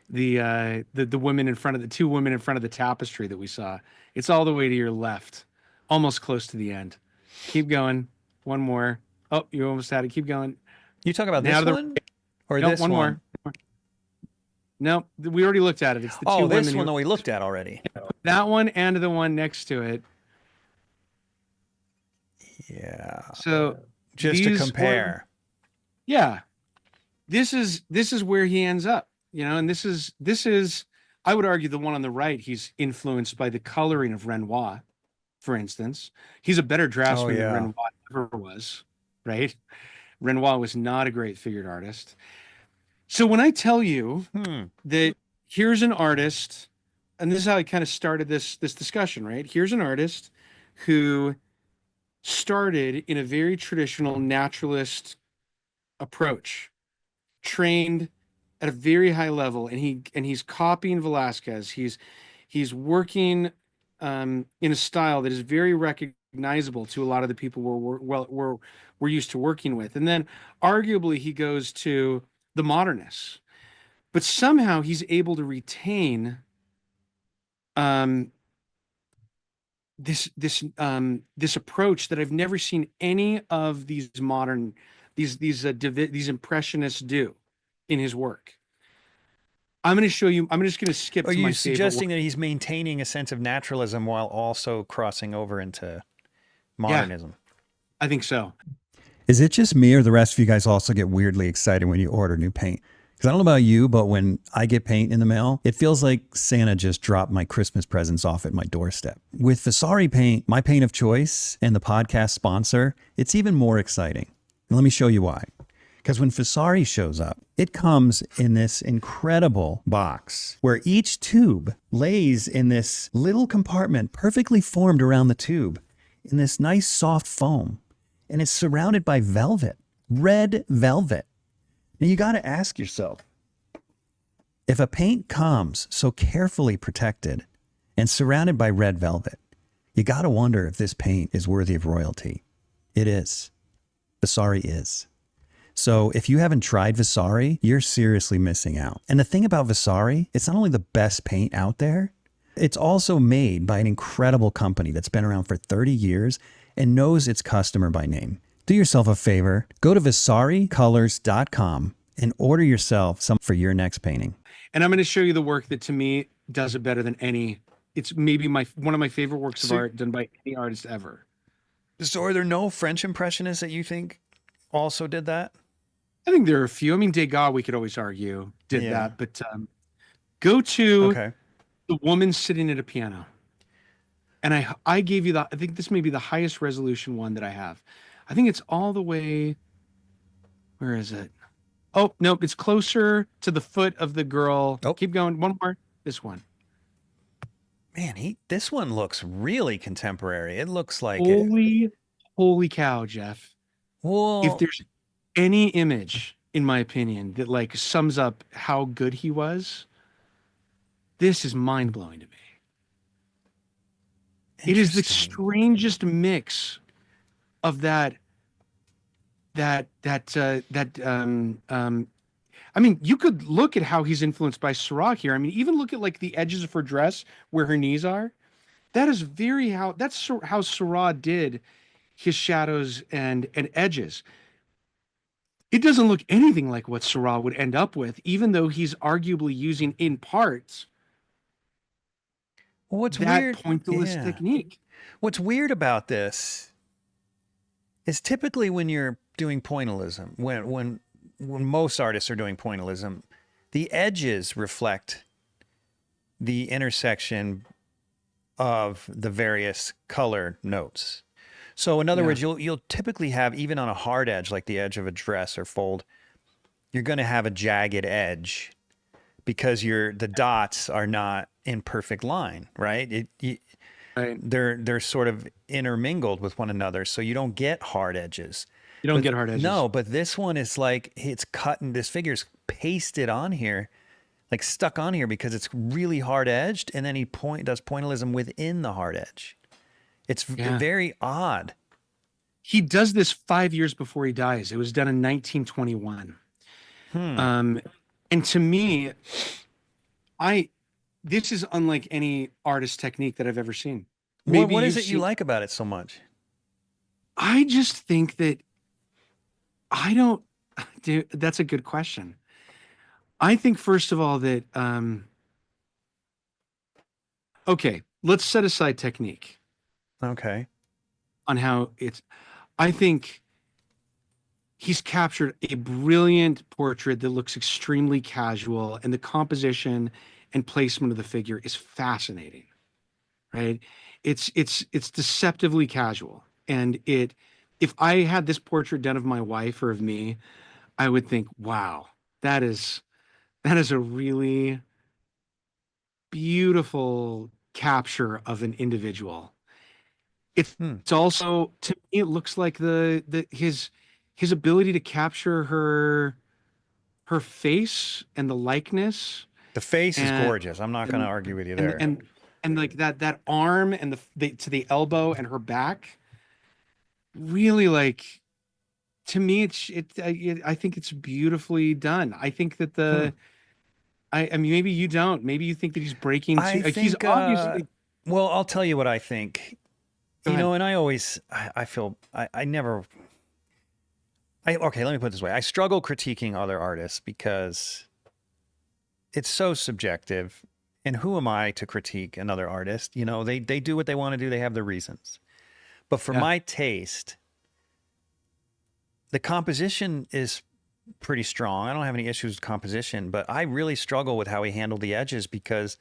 women in front of the two women in front of the tapestry that we saw. It's all the way to your left, almost close to the end. Keep going. One more. Oh, you almost had it. Keep going. You talk about this one or nope, this one more. No, we already looked at it. It's the two this women one that we looked at already. That one and the one next to it. Yeah. So just to compare. This is where he ends up, you know, and this is I would argue the one on the right, he's influenced by the coloring of Renoir, for instance. He's a better draftsman than Renoir ever was, right? Renoir was not a great figured artist. So when I tell you that here's an artist, and this is how I kind of started this discussion, right? Here's an artist who started in a very traditional naturalist approach, trained at a very high level, and he's copying Velázquez. He's working in a style that is very recognizable to a lot of the people we're used to working with. And then arguably he goes to the modernists, but somehow he's able to retain this approach that I've never seen any of these impressionists do in his work. I'm going to show you. I'm just going to skip. Are you suggesting that he's maintaining a sense of naturalism while also crossing over into modernism? Yeah, I think so. Is it just me or the rest of you guys also get weirdly excited when you order new paint? Because I don't know about you, but when I get paint in the mail, it feels like Santa just dropped my Christmas presents off at my doorstep. With Vasari Paint, my paint of choice and the podcast sponsor, it's even more exciting. And let me show you why. Because when Vasari shows up, it comes in this incredible box where each tube lays in this little compartment perfectly formed around the tube in this nice soft foam. And it's surrounded by velvet, red velvet. Now you got to ask yourself, if a paint comes so carefully protected and surrounded by red velvet, you got to wonder if this paint is worthy of royalty. It is. Vasari is. So if you haven't tried Vasari, you're seriously missing out. And the thing about Vasari, it's not only the best paint out there, it's also made by an incredible company that's been around for 30 years and knows its customer by name. Do yourself a favor, go to vasaricolors.com and order yourself some for your next painting. And I'm going to show you the work that to me does it better than any. It's maybe one of my favorite works of art done by any artist ever. So are there no French Impressionists that you think also did that? I think there are a few. I mean, Degas, we could always argue, did that. But go to the woman sitting at a piano. And I gave you I think this may be the highest resolution one that I have. I think it's all the way, where is it? Oh, no, it's closer to the foot of the girl. Oh. Keep going. One more. This one. Man, this one looks really contemporary. It looks like holy cow, Jeff. Whoa. If there's any image, in my opinion, that like sums up how good he was, this is mind-blowing to me. It is the strangest mix of I mean, you could look at how he's influenced by Seurat here. I mean, even look at like the edges of her dress where her knees are. That is that's how Seurat did his shadows and edges. It doesn't look anything like what Seurat would end up with, even though he's arguably using in parts what's that weird, pointillist technique. What's weird about this is typically when you're doing pointillism, when most artists are doing pointillism, the edges reflect the intersection of the various color notes. So in other words, you'll typically have, even on a hard edge, like the edge of a dress or fold, you're going to have a jagged edge because the dots are not in perfect line, right? They're sort of intermingled with one another, so you don't get hard edges. You don't get hard edges. No, but this one is like it's cut and this figure's pasted on here, like stuck on here because it's really hard edged, and then he does pointillism within the hard edge. It's very odd. He does this 5 years before he dies. It was done in 1921. And to me, this is unlike any artist technique that I've ever seen. What is it you like about it so much? I just think that that's a good question. I think, first of all, that, okay, let's set aside technique. Okay. On how I think he's captured a brilliant portrait that looks extremely casual, and the composition and placement of the figure is fascinating, right? It's deceptively casual. And if I had this portrait done of my wife or of me, I would think, wow, that is a really beautiful capture of an individual. It's also, to me, it looks like his ability to capture her face and the likeness. The face is gorgeous. I'm not going to argue with you there. And like that arm and to the elbow and her back, really, like, to me, I think it's beautifully done. I think that I mean, maybe you don't. Maybe you think that he's breaking. He's obviously. Well, I'll tell you what I think. You know, and I feel never. Okay, let me put it this way. I struggle critiquing other artists because it's so subjective. And who am I to critique another artist? You know, they do what they want to do. They have their reasons. But for my taste, the composition is pretty strong. I don't have any issues with composition, but I really struggle with how he handled the edges because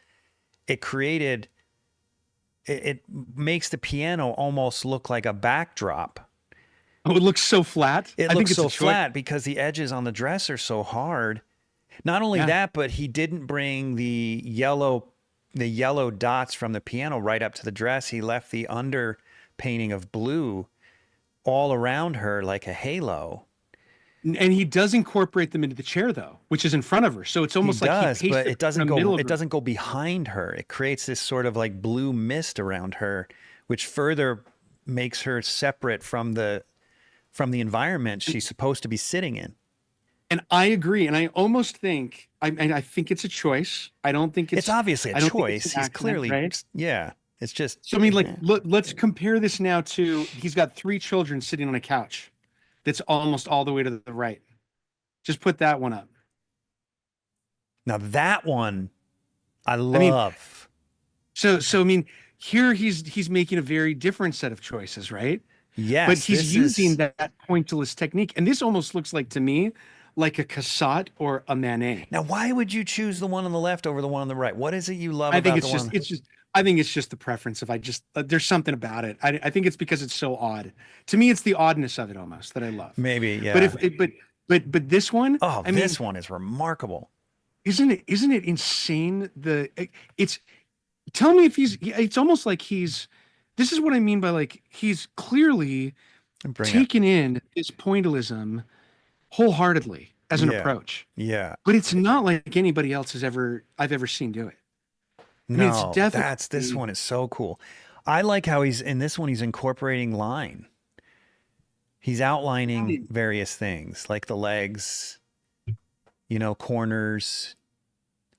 it makes the piano almost look like a backdrop. Oh, it looks so flat. It I think looks it's so a choice. flat because the edges on the dress are so hard. Not only Yeah. that, but he didn't bring the yellow dots from the piano right up to the dress. He left the under painting of blue all around her like a halo. And he does incorporate them into the chair though, which is in front of her. So it's He almost like does, he pastes but it doesn't in the middle go of it her. doesn't go behind her. It creates this sort of like blue mist around her, which further makes her separate from the environment she's supposed to be sitting in. And I agree. And I almost think I think it's a choice. I don't think It's obviously a I don't think it's choice. an He's accident, clearly, right? yeah. It's just, So I mean, like, let's compare this now to he's got 3 children sitting on a couch that's almost all the way to the right. Just put that one up. now that one I mean, love. So I mean, here he's making a very different set of choices, right? Yes, But he's this using is- that pointillist technique, and this almost looks like to me like a Cassatt or a Manet. Now, why would you choose the one on the left over the one on the right? What is it you love I about think the one? I think it's just the preference. If I just there's something about it. I think it's because it's so odd. To me, it's the oddness of it almost that I love. Maybe, yeah. But but this one, oh, I this mean, one is remarkable. isn't it insane? It's tell me if it's almost like this is what I mean by like he's clearly Bring it. taken in this pointillism wholeheartedly as an Yeah. approach. Yeah. But it's not like anybody else I've ever seen do it. No, mean, it's definitely- this one is so cool. I like how he's in this one, he's incorporating line. He's outlining various things like the legs, corners,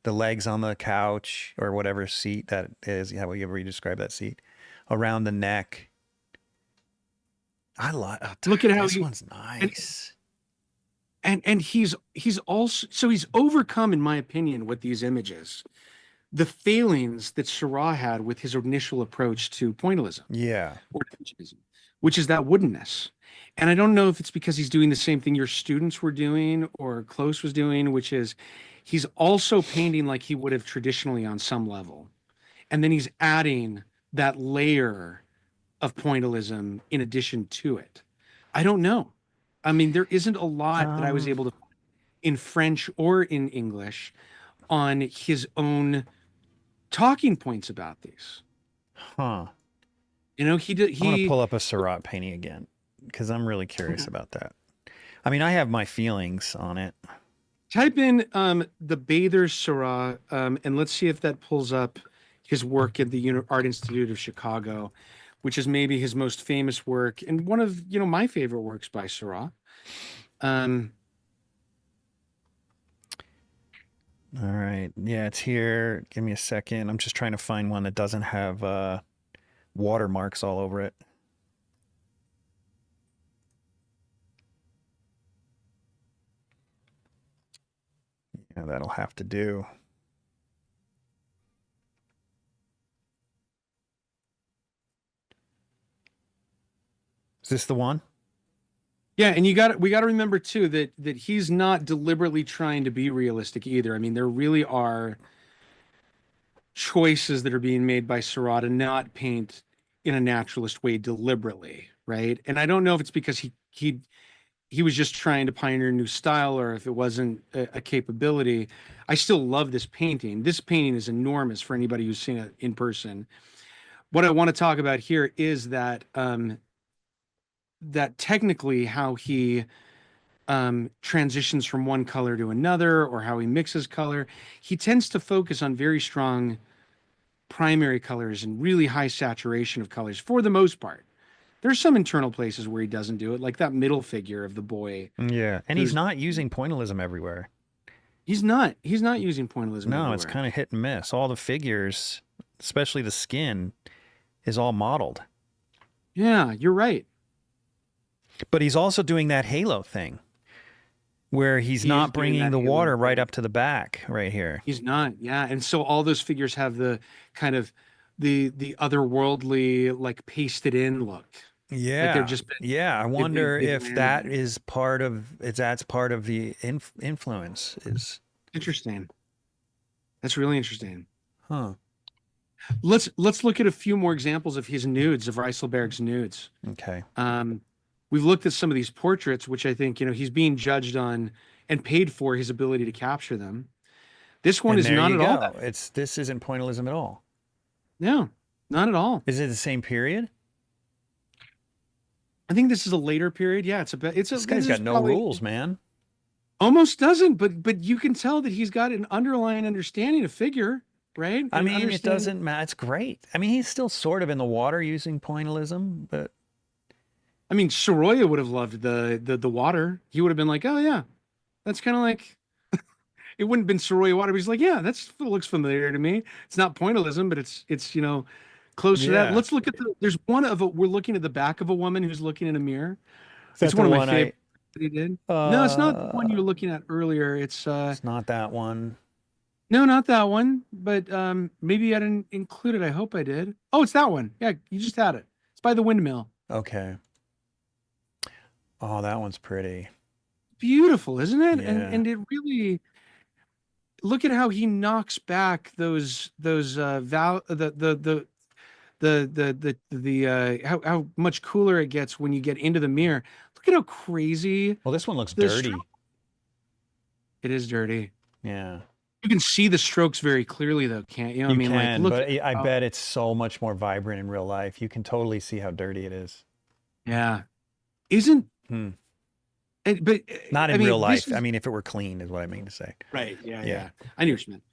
the legs on the couch or whatever seat that is, however you describe that seat, around the neck. I like, Look at how this he- one's nice. And he's also so he's overcome, in my opinion, with these images, the failings that Seurat had with his initial approach to pointillism Yeah. or Divisionism, which is that woodenness. And I don't know if it's because he's doing the same thing your students were doing or Close was doing, which is he's also painting like he would have traditionally on some level. And then he's adding that layer of pointillism in addition to it. I don't know. I mean, there isn't a lot that I was able to find in French or in English on his own talking points about these. Huh. He I want to he pull up a Seurat painting again because I'm really curious about that. I mean, I have my feelings on it. type in the Bathers Seurat and let's see if that pulls up his work at the Art Institute of Chicago, which is maybe his most famous work and one of my favorite works by Seurat. All right. Yeah, it's here. Give me a second. I'm just trying to find one that doesn't have watermarks all over it. Yeah, that'll have to do. Is this the one? Yeah, and we got to remember too that he's not deliberately trying to be realistic either. I mean, there really are choices that are being made by Seurat to not paint in a naturalist way deliberately, right? And I don't know if it's because he was just trying to pioneer a new style or if it wasn't a capability. I still love this painting. This painting is enormous for anybody who's seen it in person. What I want to talk about here is that that technically how he transitions from one color to another or how he mixes color. He tends to focus on very strong primary colors and really high saturation of colors for the most part. There's some internal places where he doesn't do it, like that middle figure of the boy. Yeah. And he's Who's- not using pointillism everywhere. He's not using pointillism. No, it's everywhere. kind of hit and miss. All the figures, especially the skin, is all modeled. Yeah, you're right. But he's also doing that halo thing where he's He is not doing bringing that the halo water right thing. up to the back right here. He's not. Yeah, and so all those figures have the kind of the otherworldly, like pasted in look. Yeah. they're just been- yeah. I wonder they've if landed. that is part of that's part of the influence is, Interesting. That's really interesting. huh. Let's look at a few more examples of his nudes, of Rysselberghe's nudes. Okay. we've looked at some of these portraits, which I think, he's being judged on and paid for his ability to capture them. This one And is there not you at all go. that. This isn't pointillism at all. No, not at all. Is it the same period? I think this is a later period. Yeah, This guy's got no rules, man. Almost doesn't, but you can tell that he's got an underlying understanding of figure, right? I And mean, it understanding- doesn't matter. It's great. I mean, he's still sort of in the water using pointillism, but I mean, Sorolla would have loved the water. He would have been like, oh yeah, that's kind of like, it wouldn't have been Sorolla water. But he's like, yeah, that looks familiar to me. It's not pointillism, but it's close to that. Yeah. Let's look at there's one we're looking at the back of a woman who's looking in a mirror. that It's the one of my one favorites that he did. No, it's not the one you were looking at earlier. it's not that one. No, not that one, but maybe I didn't include it. I hope I did. Oh, it's that one. Yeah, you just had it. It's by the windmill. Okay. Oh, that one's pretty. Beautiful, isn't it? Yeah. And it really, look at how he knocks back those how much cooler it gets when you get into the mirror. Look at how crazy. Well, this one looks the dirty. It is dirty. Yeah. You can see the strokes very clearly, though, can't you? I You mean, can, look. but I how- bet it's so much more vibrant in real life. You can totally see how dirty it is. Yeah, isn't. Hmm. But Not I in mean, real this life. is- I mean, if it were clean, is what I mean to say. Right. Yeah. Yeah. I knew what you meant.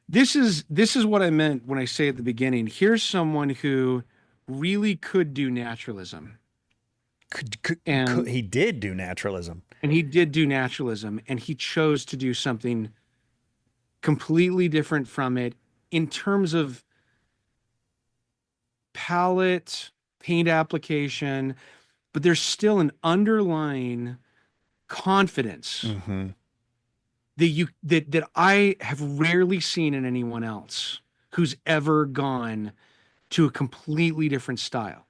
This is what I meant when I say at the beginning. Here's someone who really could do naturalism, And- He did do naturalism. and he did do naturalism, and he chose to do something completely different from it in terms of palette, paint application, but there's still an underlying confidence Mm-hmm. that I have rarely seen in anyone else who's ever gone to a completely different style.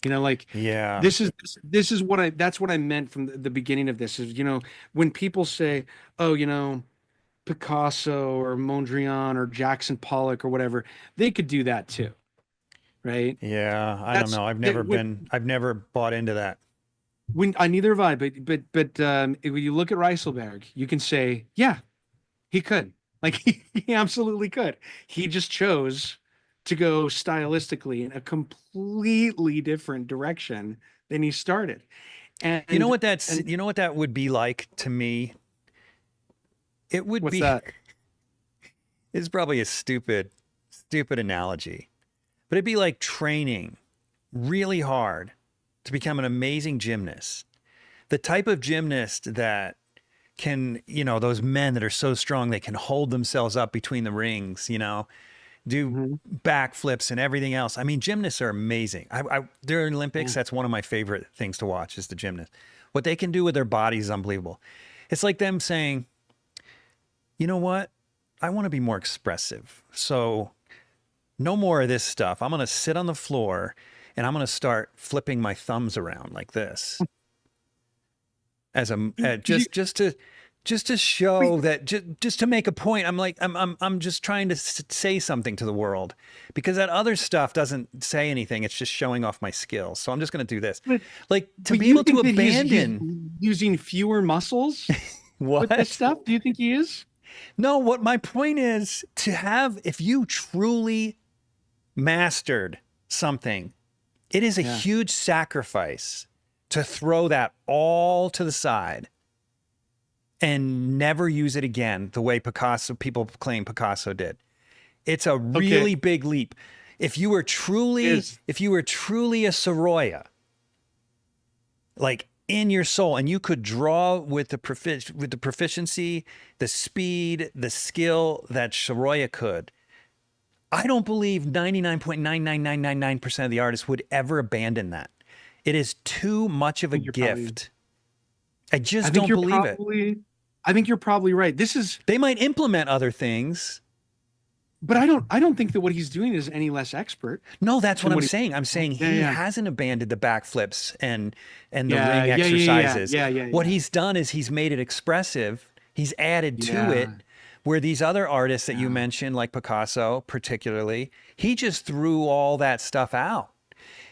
Like Yeah. this is that's what I meant from the beginning of this is, when people say, oh, Picasso or Mondrian or Jackson Pollock or whatever, they could do that too. Right? Yeah. I don't That's- know. I've never bought into that. Neither have I, but when you look at Rysselberghe, you can say, yeah, he could. Like he absolutely could. He just chose to go stylistically in a completely different direction than he started. And You know what that would be like to me? It would What's be that? It's probably a stupid analogy. But it'd be like training really hard to become an amazing gymnast. The type of gymnast that can, those men that are so strong they can hold themselves up between the rings, do backflips and everything else. I mean, gymnasts are amazing. During Olympics, that's one of my favorite things to watch is the gymnast. What they can do with their bodies is unbelievable. It's like them saying, you know what? I want to be more expressive. So no more of this stuff. I'm going to sit on the floor and I'm going to start flipping my thumbs around like this. As just to show that, just to make a point. I'm just trying to say something to the world, because that other stuff doesn't say anything. It's just showing off my skills. So I'm just going to do this. But be you able to think that he's abandon using fewer muscles what with this stuff. Do you think he is? No, what my point is to have, if you truly mastered something, it is a huge sacrifice to throw that all to the side and never use it again the way people claim Picasso did. It's a really big leap. If you were truly a Sorolla, like in your soul, and you could draw with the proficiency, the speed, the skill that Sorolla could, I don't believe 99.99999% of the artists would ever abandon that. It is too much of a gift. I just don't believe it. I think you're probably right. They might implement other things, but I don't think that what he's doing is any less expert. No, that's what I'm saying. I'm saying he hasn't abandoned the backflips and the ring exercises. What he's done is he's made it expressive. He's added to it, where these other artists that you mentioned, like Picasso particularly, he just threw all that stuff out.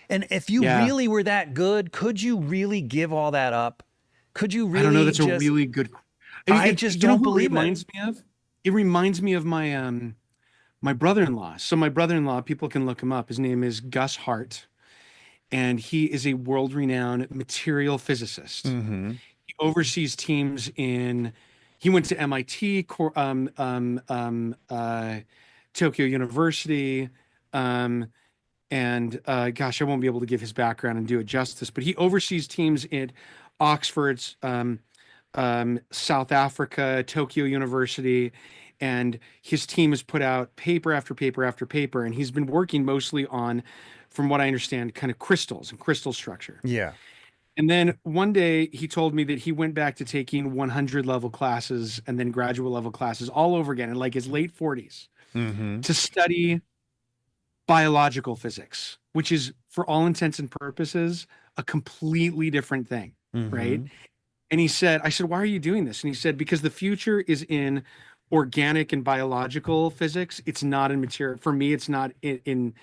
And if you Yeah. really were that good, could you really give all that up? Could you really I don't know. That's a just, really good. I just You know don't who it believe it. reminds me of? It reminds me of my brother-in-law. So my brother-in-law, people can look him up. His name is Gus Hart, and he is a world-renowned material physicist. Mm-hmm. He oversees teams in. He went to MIT, Tokyo University, and gosh, I won't be able to give his background and do it justice, but he oversees teams in Oxford's, South Africa, Tokyo University, and his team has put out paper after paper after paper, and he's been working mostly on, from what I understand, kind of crystals and crystal structure. Yeah. And then one day he told me that he went back to taking 100 level classes and then graduate level classes all over again in like his late 40s Mm-hmm. to study biological physics, which is for all intents and purposes a completely different thing, right? Mm-hmm. And he said, I said, why are you doing this? And he said, because the future is in organic and biological physics. It's not in material. For me, it's not in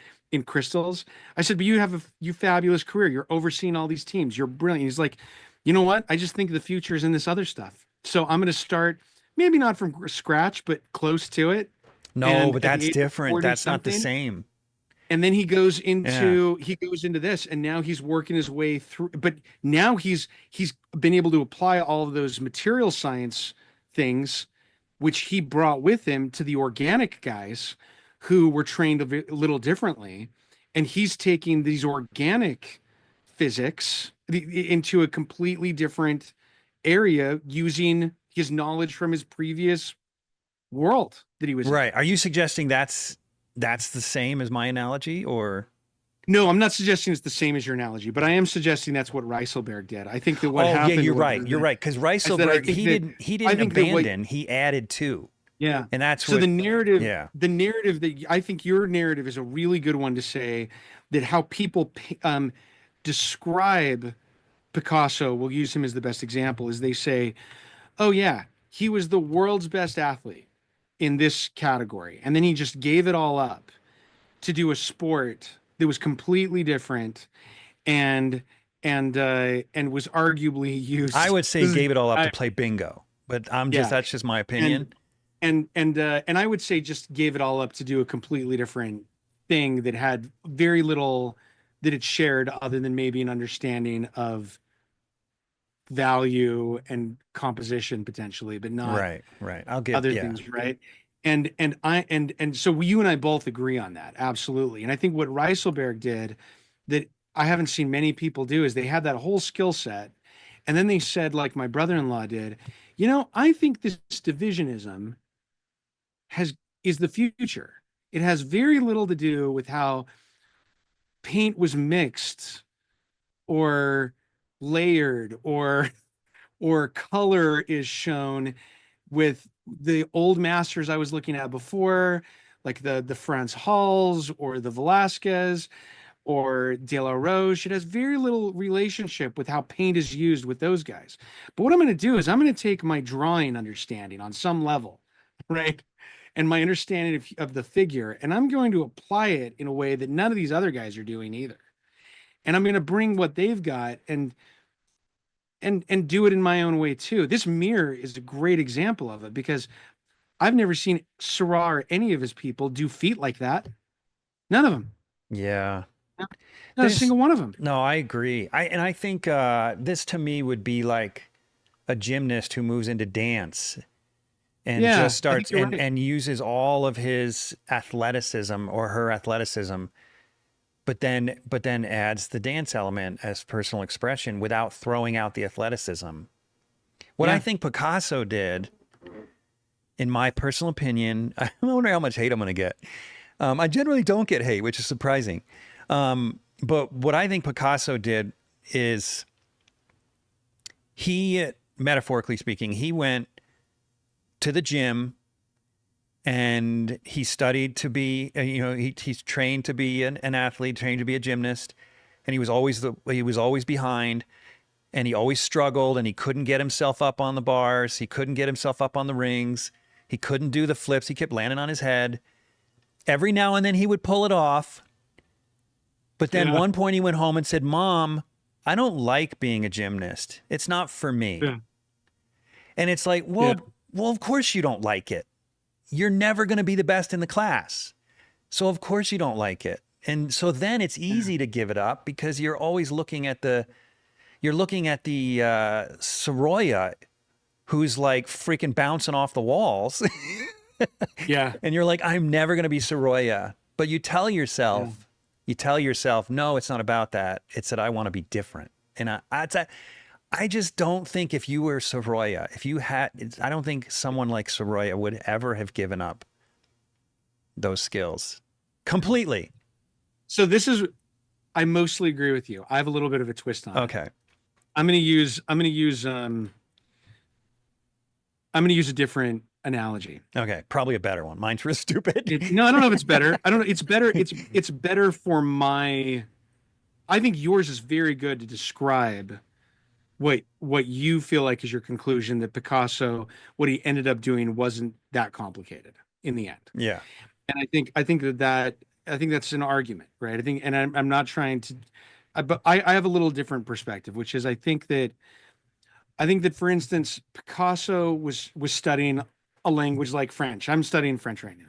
crystals. I said, but you have you fabulous career. You're overseeing all these teams. You're brilliant. He's like, you know what? I just think the future is in this other stuff. So I'm going to start, maybe not from scratch, but close to it. No, And but at the that's age of different. 40 That's not the something, same. and then he goes into this, and now he's working his way through, but now he's been able to apply all of those material science things which he brought with him to the organic guys who were trained a little differently, and he's taking these organic physics into a completely different area using his knowledge from his previous world that he was in. Right. Are you suggesting that's the same as my analogy, or? No, I'm not suggesting it's the same as your analogy, but I am suggesting that's what Rysselberghe did. I think that what Oh, happened. yeah, you're was right. You're that- right. Because I said I Rysselberghe, think he that- he I didn't think that what- abandon, he added to. Yeah. And that's So what, the narrative, yeah. the narrative that I think your narrative is a really good one to say that how people describe Picasso, we'll use him as the best example, is they say, oh yeah, he was the world's best athlete in this category. And then he just gave it all up to do a sport that was completely different and was arguably used. I would say This is- gave it all up I- to play bingo, but Yeah. that's just my opinion. and I would say just gave it all up to do a completely different thing that had very little that it shared other than maybe an understanding of value and composition potentially, but not Right. I'll get, other yeah. things, right? And so you and I both agree on that, absolutely. And I think what Rysselberghe did that I haven't seen many people do is they had that whole skill set, and then they said, like my brother-in-law did, you know, I think this divisionism is the future. It has very little to do with how paint was mixed or layered or color is shown with the old masters I was looking at before, like the Franz Hals or the Velasquez or De La Roche. It has very little relationship with how paint is used with those guys. But what I'm going to do is I'm going to take my drawing understanding on some level, right? And my understanding of the figure, and I'm going to apply it in a way that none of these other guys are doing either. And I'm going to bring what they've got and do it in my own way too. This mirror is a great example of it because I've never seen Seurat or any of his people do feet like that. None of them. Yeah. Not a single one of them. No, I agree. I think this to me would be like a gymnast who moves into dance and Yeah, just I think starts you're and, right. and uses all of his athleticism or her athleticism, but then adds the dance element as personal expression without throwing out the athleticism. What I Yeah. think Picasso did, in my personal opinion, I wonder how much hate I'm going to get. I generally don't get hate, which is surprising. But what I think Picasso did is he, metaphorically speaking, he went to the gym and he studied to be, he's trained to be an athlete, trained to be a gymnast. And he was always behind, and he always struggled, and he couldn't get himself up on the bars. He couldn't get himself up on the rings. He couldn't do the flips. He kept landing on his head. Every now and then he would pull it off. But then Yeah. one point he went home and said, Mom, I don't like being a gymnast. It's not for me. Yeah. And it's like, well, of course you don't like it. You're never going to be the best in the class. So of course you don't like it. And so then it's easy to give it up because you're always looking at the Soroya who's like freaking bouncing off the walls. Yeah. And you're like, I'm never going to be Soroya. But you tell yourself, no, it's not about that. It's that I want to be different. And I just don't think if you were Soroya, I don't think someone like Soroya would ever have given up those skills completely. So I mostly agree with you. I have a little bit of a twist on it. Okay. I'm going to use a different analogy. Okay. Probably a better one. Mine's real stupid. No, I don't know if it's better. I don't know. It's better. It's better for I think yours is very good to describe what you feel like is your conclusion that Picasso, what he ended up doing wasn't that complicated in the end. Yeah. And I think that's an argument, right? And I'm not trying to, but I have a little different perspective, which is I think that for instance, Picasso was studying a language like French. I'm studying French right now.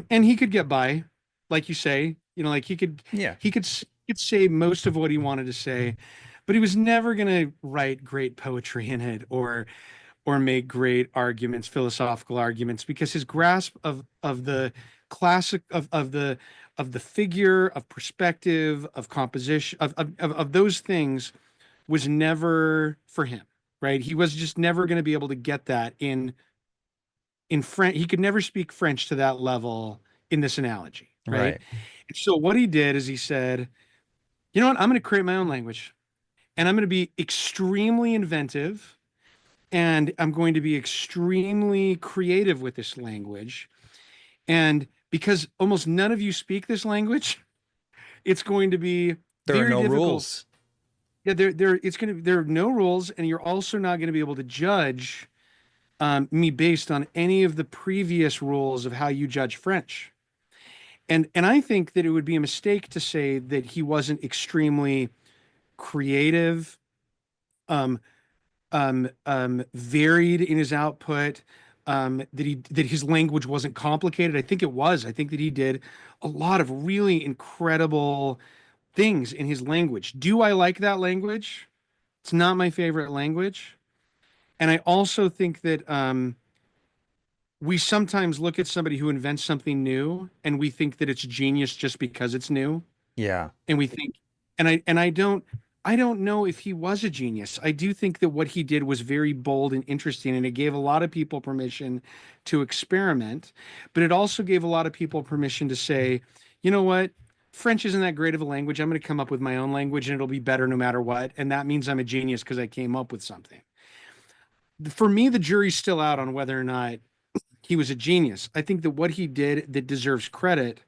And he could get by, like you say, like he could say most of what he wanted to say, but he was never going to write great poetry in it or make great arguments, philosophical arguments, because his grasp of the classic of the figure, of perspective, of composition, of those things was never for him, right? He was just never going to be able to get that in French. He could never speak French to that level in this analogy, right? So what he did is he said, you know what, I'm going to create my own language, and I'm going to be extremely inventive, and I'm going to be extremely creative with this language. And because almost none of you speak this language, it's going to be There are no difficult. rules. Yeah, there are no rules, and you're also not going to be able to judge me based on any of the previous rules of how you judge French. And I think that it would be a mistake to say that he wasn't extremely creative, varied in his output, that his language wasn't complicated. I think it was. I think that he did a lot of really incredible things in his language. Do I like that language? It's not my favorite language. And I also think that we sometimes look at somebody who invents something new and we think that it's genius just because it's new. Yeah. And we think, I don't know if he was a genius. I do think that what he did was very bold and interesting, and it gave a lot of people permission to experiment, but it also gave a lot of people permission to say, you know what? French isn't that great of a language. I'm going to come up with my own language and it'll be better no matter what. And that means I'm a genius because I came up with something. For me, the jury's still out on whether or not he was a genius. I think that what he did that deserves credit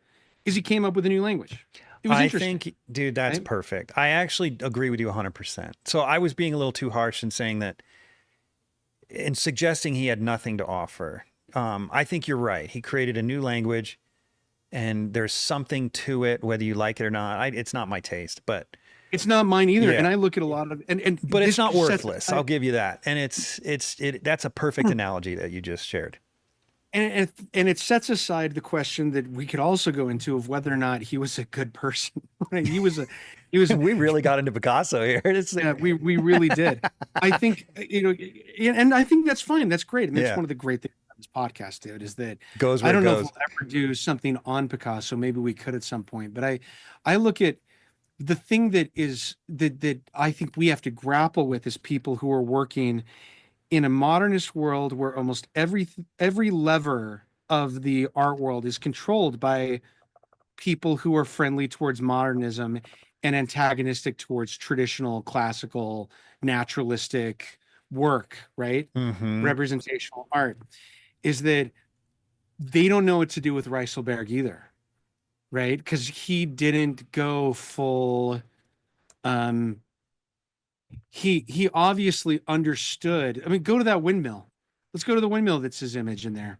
is he came up with a new language. It was interesting. I think, dude, that's right? perfect. I actually agree with you 100%. So I was being a little too harsh in saying that, in suggesting he had nothing to offer. I think you're right. He created a new language, and there's something to it, whether you like it or not. It's not my taste, but it's not mine either. Yeah. And I look at a lot of, but it's not worthless. I'll give you that. And that's a perfect analogy that you just shared. And it sets aside the question that we could also go into of whether or not he was a good person. Right? He was. We really got into Picasso here. Yeah, we really did. I think, and I think that's fine. That's great. And that's one of the great things about this podcast, dude, is that goes where I don't it know goes. if we'll ever do something on Picasso. Maybe we could at some point. But I look at the thing that I think we have to grapple with as people who are working in a modernist world where almost every lever of the art world is controlled by people who are friendly towards modernism and antagonistic towards traditional classical naturalistic work, right? Mm-hmm. Representational art, is that they don't know what to do with Rysselberghe either, right? Because he didn't go full he obviously understood. I mean, go to that windmill. Let's go to the windmill that's his image in there.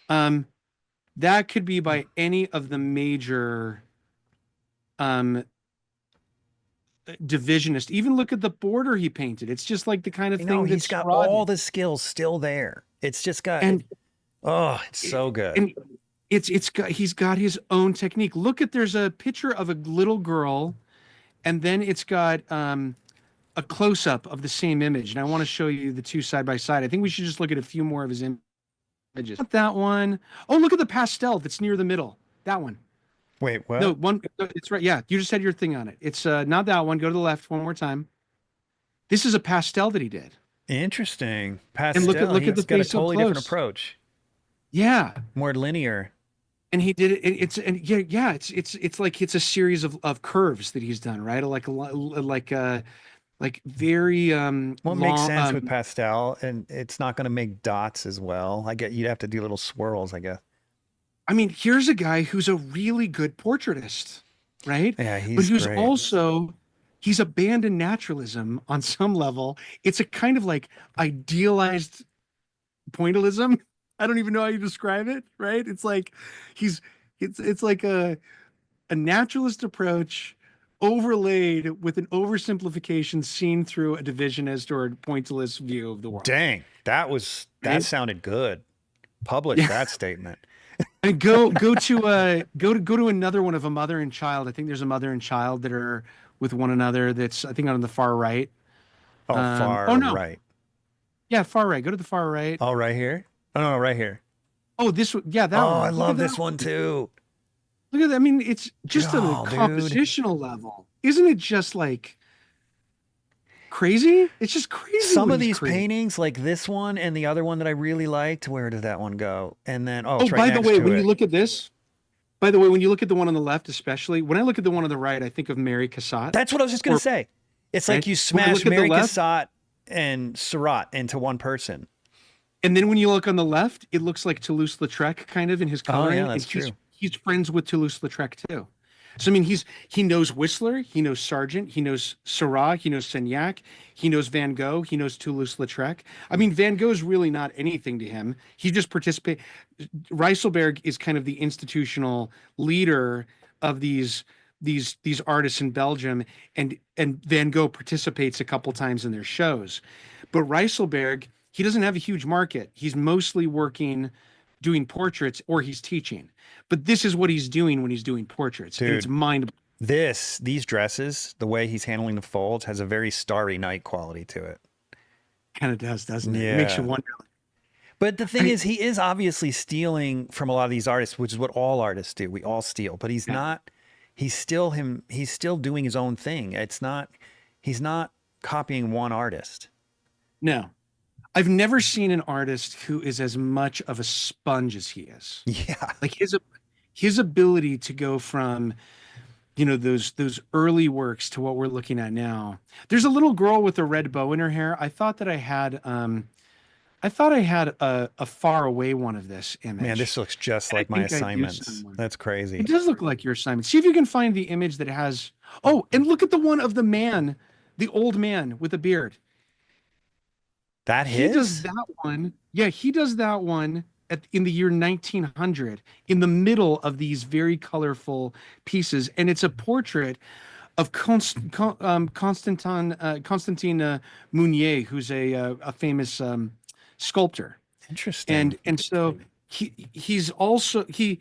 That could be by any of the major um, divisionist. Even look at the border he painted. It's just like the kind of You thing know, that's he's got all the skills still there. It's just got, and oh, it's so good. and he's got his own technique. Look at, there's a picture of a little girl, and then it's got a close up of the same image. And I want to show you the two side by side. I think we should just look at a few more of his images. Not that one. Oh, look at the pastel that's near the middle. That one. Wait, what? No, one. It's right. Yeah, you just had your thing on it. It's not that one. Go to the left one more time. This is a pastel that he did. Interesting. Pastel. And look at He's the got a face up totally different close. approach. Yeah, More linear. and he did it. It's like it's a series of curves that he's done, right? Like very Well, it long, makes sense with pastel, and it's not going to make dots as well. I get you'd have to do little swirls, I guess. I mean, here's a guy who's a really good portraitist, right? Yeah, But he's who's great. also, he's abandoned naturalism on some level. It's a kind of like idealized pointillism. I don't even know how you describe it, right? It's like it's like a naturalist approach overlaid with an oversimplification seen through a divisionist or a pointillist view of the world. Dang, that Right? sounded good. Publish that statement. And go to another one of a mother and child. I think there's a mother and child that are with one another. That's, I think, on the far right. Oh, far oh, no. right. Yeah, far right. Go to the far right. Oh, right here? Oh, no, right here. Oh, this one. Yeah, that Oh, one. I Look love at that this one too. Look at that. I mean, it's just on Oh, a dude. compositional level. Isn't it just like crazy? It's just crazy. Some what of he's these creating. paintings, like this one and the other one that I really liked, where did that one go? And then, oh, Oh, it's right by the next way, to when it. you look at this, by the way, when you look at the one on the left, especially, when I look at the one on the right, I think of Mary Cassatt. That's what I was just going Or- to say. It's right? like you When I smash look at the Mary left- Cassatt and Surratt into one person. And then when you look on the left, it looks like Toulouse-Lautrec kind of in his coloring. yeah, that's and he's, true. He's friends with Toulouse-Lautrec too. So I mean, he knows Whistler, he knows Sargent, he knows Seurat, he knows Signac, he knows Van Gogh, he knows Toulouse-Lautrec. I mean, Van Gogh's really not anything to him. He just participates. Rysselberghe is kind of the institutional leader of these artists in Belgium, and Van Gogh participates a couple times in their shows. But Rysselberghe, he doesn't have a huge market. He's mostly doing portraits, or he's teaching. But this is what he's doing when he's doing portraits. And it's Dude. These dresses, the way he's handling the folds, has a very Starry Night quality to it. kind of does, doesn't it? It makes you Yeah. wonder. But the thing is, he is obviously stealing from a lot of these artists, which is what all artists do. We all steal, but he's not. He's still him. He's still doing his own thing. It's not. He's not copying one artist. No. I've never seen an artist who is as much of a sponge as he is. Yeah. Like his ability to go from, those early works to what we're looking at now. There's a little girl with a red bow in her hair. I thought I had a far away one of this image. Man, this looks just And I like my think I used assignments. someone. That's crazy. It does look like your assignment. See if you can find the image that has. Oh, and look at the one of the man, the old man with a beard. That He his? does that one. Yeah, he does that one in the year 1900, in the middle of these very colorful pieces, and it's a portrait of Constantine Meunier, who's a famous sculptor. Interesting. And so he's also he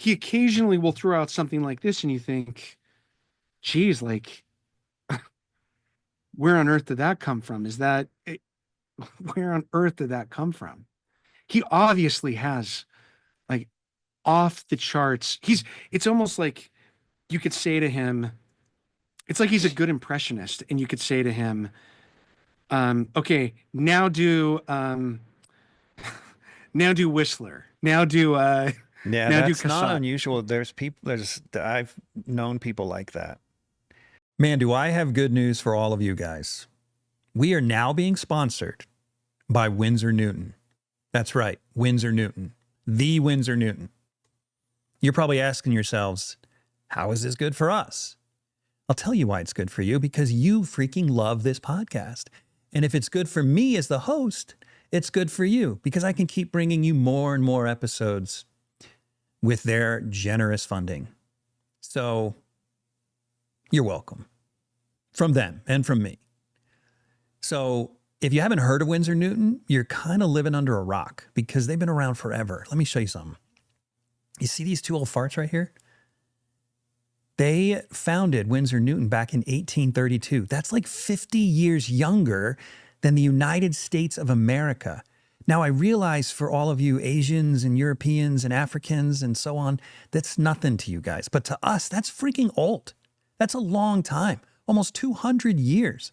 occasionally will throw out something like this, and you think, geez, like, where on earth did that come from? Where on earth did that come from? He obviously has like off the charts. It's almost like you could say to him, it's like he's a good impressionist, and you could say to him, okay, now do Whistler. Now do yeah, now do that's not Cassatt. unusual. I've known people like that. Man, do I have good news for all of you guys. We are now being sponsored by Winsor Newton. That's right, Winsor Newton. The Winsor Newton. You're probably asking yourselves, how is this good for us? I'll tell you why it's good for you, because you freaking love this podcast. And if it's good for me as the host, it's good for you, because I can keep bringing you more and more episodes with their generous funding. So You're welcome. From them and from me. So if you haven't heard of Winsor Newton, you're kind of living under a rock because they've been around forever. Let me show you something. You see these two old farts right here? They founded Winsor Newton back in 1832. That's like 50 years younger than the United States of America. Now, I realize for all of you Asians and Europeans and Africans and so on, that's nothing to you guys. But to us, that's freaking old. That's a long time, almost 200 years.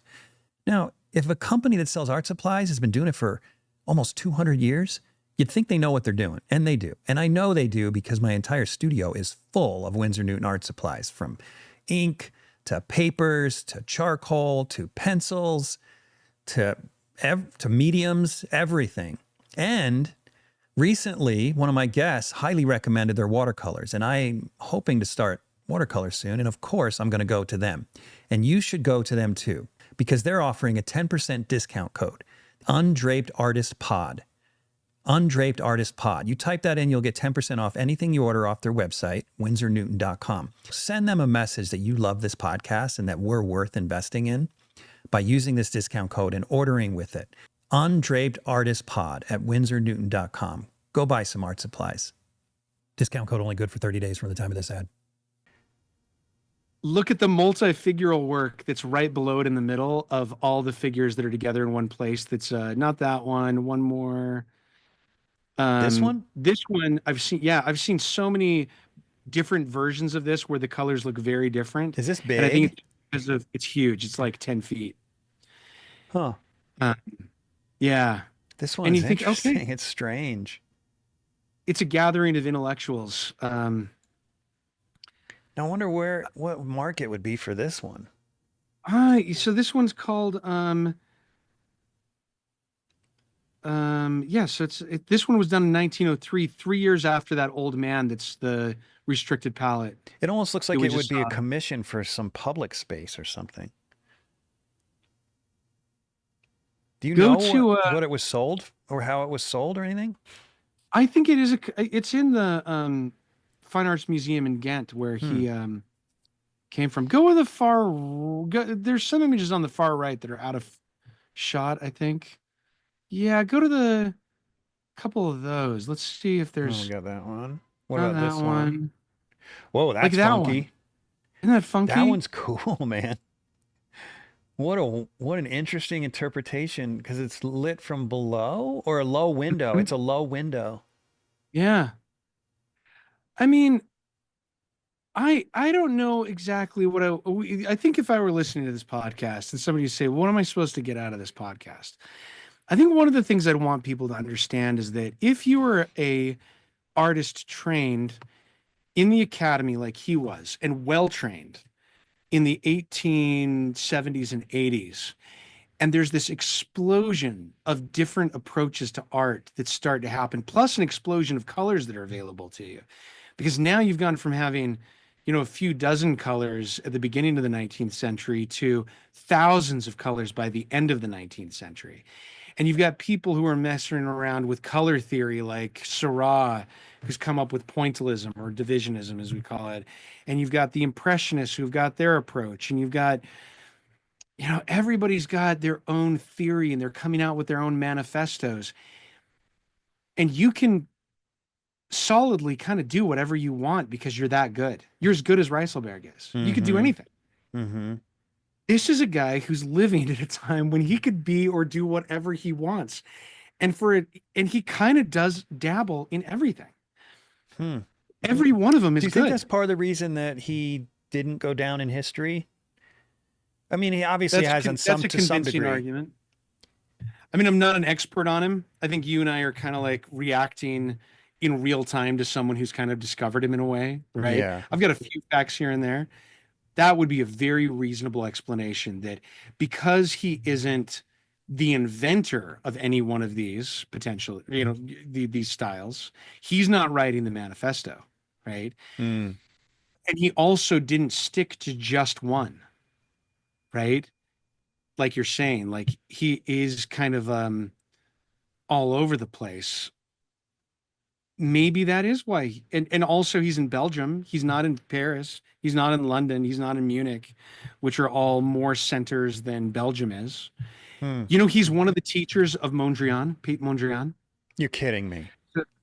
Now, if a company that sells art supplies has been doing it for almost 200 years, you'd think they know what they're doing, and they do. And I know they do because my entire studio is full of Winsor Newton art supplies, from ink to papers to charcoal to pencils to mediums, everything. And recently, one of my guests highly recommended their watercolors, and I'm hoping to start watercolors soon. And of course, I'm going to go to them. And you should go to them too, because they're offering a 10% discount code, Undraped Artist Pod. Undraped Artist Pod. You type that in, you'll get 10% off anything you order off their website, windsornewton.com. Send them a message that you love this podcast and that we're worth investing in by using this discount code and ordering with it. Undraped Artist Pod at windsornewton.com. Go buy some art supplies. Discount code only good for 30 days from the time of this ad. Look at the multi-figural work that's right below it in the middle of all the figures that are together in one place. That's not that one more. This one? This one I've seen. Yeah, I've seen so many different versions of this where the colors look very different. Is this big? And I think it's because of, it's huge. It's like 10 feet. Huh. Yeah. This And one's you think, interesting. okay. It's strange. It's a gathering of intellectuals. Now I wonder what market would be for this one. So this one's called yeah, so this one was done in 1903, 3 years after that old man that's the restricted palette. It almost looks like we it would just be a saw. commission for some public space or something. Do you Go know to, what it was sold or how it was sold or anything? I think it is it's in the Fine Arts Museum in Ghent where he came from. Go to the there's some images on the far right that are out of shot, I think. Yeah, go to the couple of those. Let's see if Oh, there's we got that one. What not about that this one? Whoa, that's Like that funky. one. Isn't that funky? That one's cool, man. What an interesting interpretation, because it's lit from below or a low window. It's a low window. Yeah. I mean, I don't know exactly what I think if I were listening to this podcast and somebody would say, what am I supposed to get out of this podcast? I think one of the things I'd want people to understand is that if you were a artist trained in the academy like he was and well trained in the 1870s and 80s, and there's this explosion of different approaches to art that start to happen, plus an explosion of colors that are available to you. Because now you've gone from having, a few dozen colors at the beginning of the 19th century to thousands of colors by the end of the 19th century. And you've got people who are messing around with color theory like Seurat, who's come up with pointillism or divisionism, as we call it. And you've got the Impressionists who've got their approach. And you've got, everybody's got their own theory and they're coming out with their own manifestos. And you can solidly kind of do whatever you want because you're that good. You're as good as Rysselberghe is. You could do anything. Mm-hmm. This is a guy who's living at a time when he could be or do whatever he wants. And he kind of does dabble in everything. Every one of them is Do you good. think that's part of the reason that he didn't go down in history? I mean, he obviously has to some degree. Argument. I mean, I'm not an expert on him. I think you and I are kind of like reacting in real time to someone who's kind of discovered him in a way, right? Yeah. I've got a few facts here and there. That would be a very reasonable explanation, that because he isn't the inventor of any one of these potential, these styles, he's not writing the manifesto, right? And he also didn't stick to just one, right? Like you're saying, like he is kind of all over the place. maybe that is why. And also he's in Belgium. He's not in Paris. He's not in London. He's not in Munich, which are all more centers than Belgium is. Hmm. You know, he's one of the teachers of Mondrian, Pete Mondrian. You're kidding me.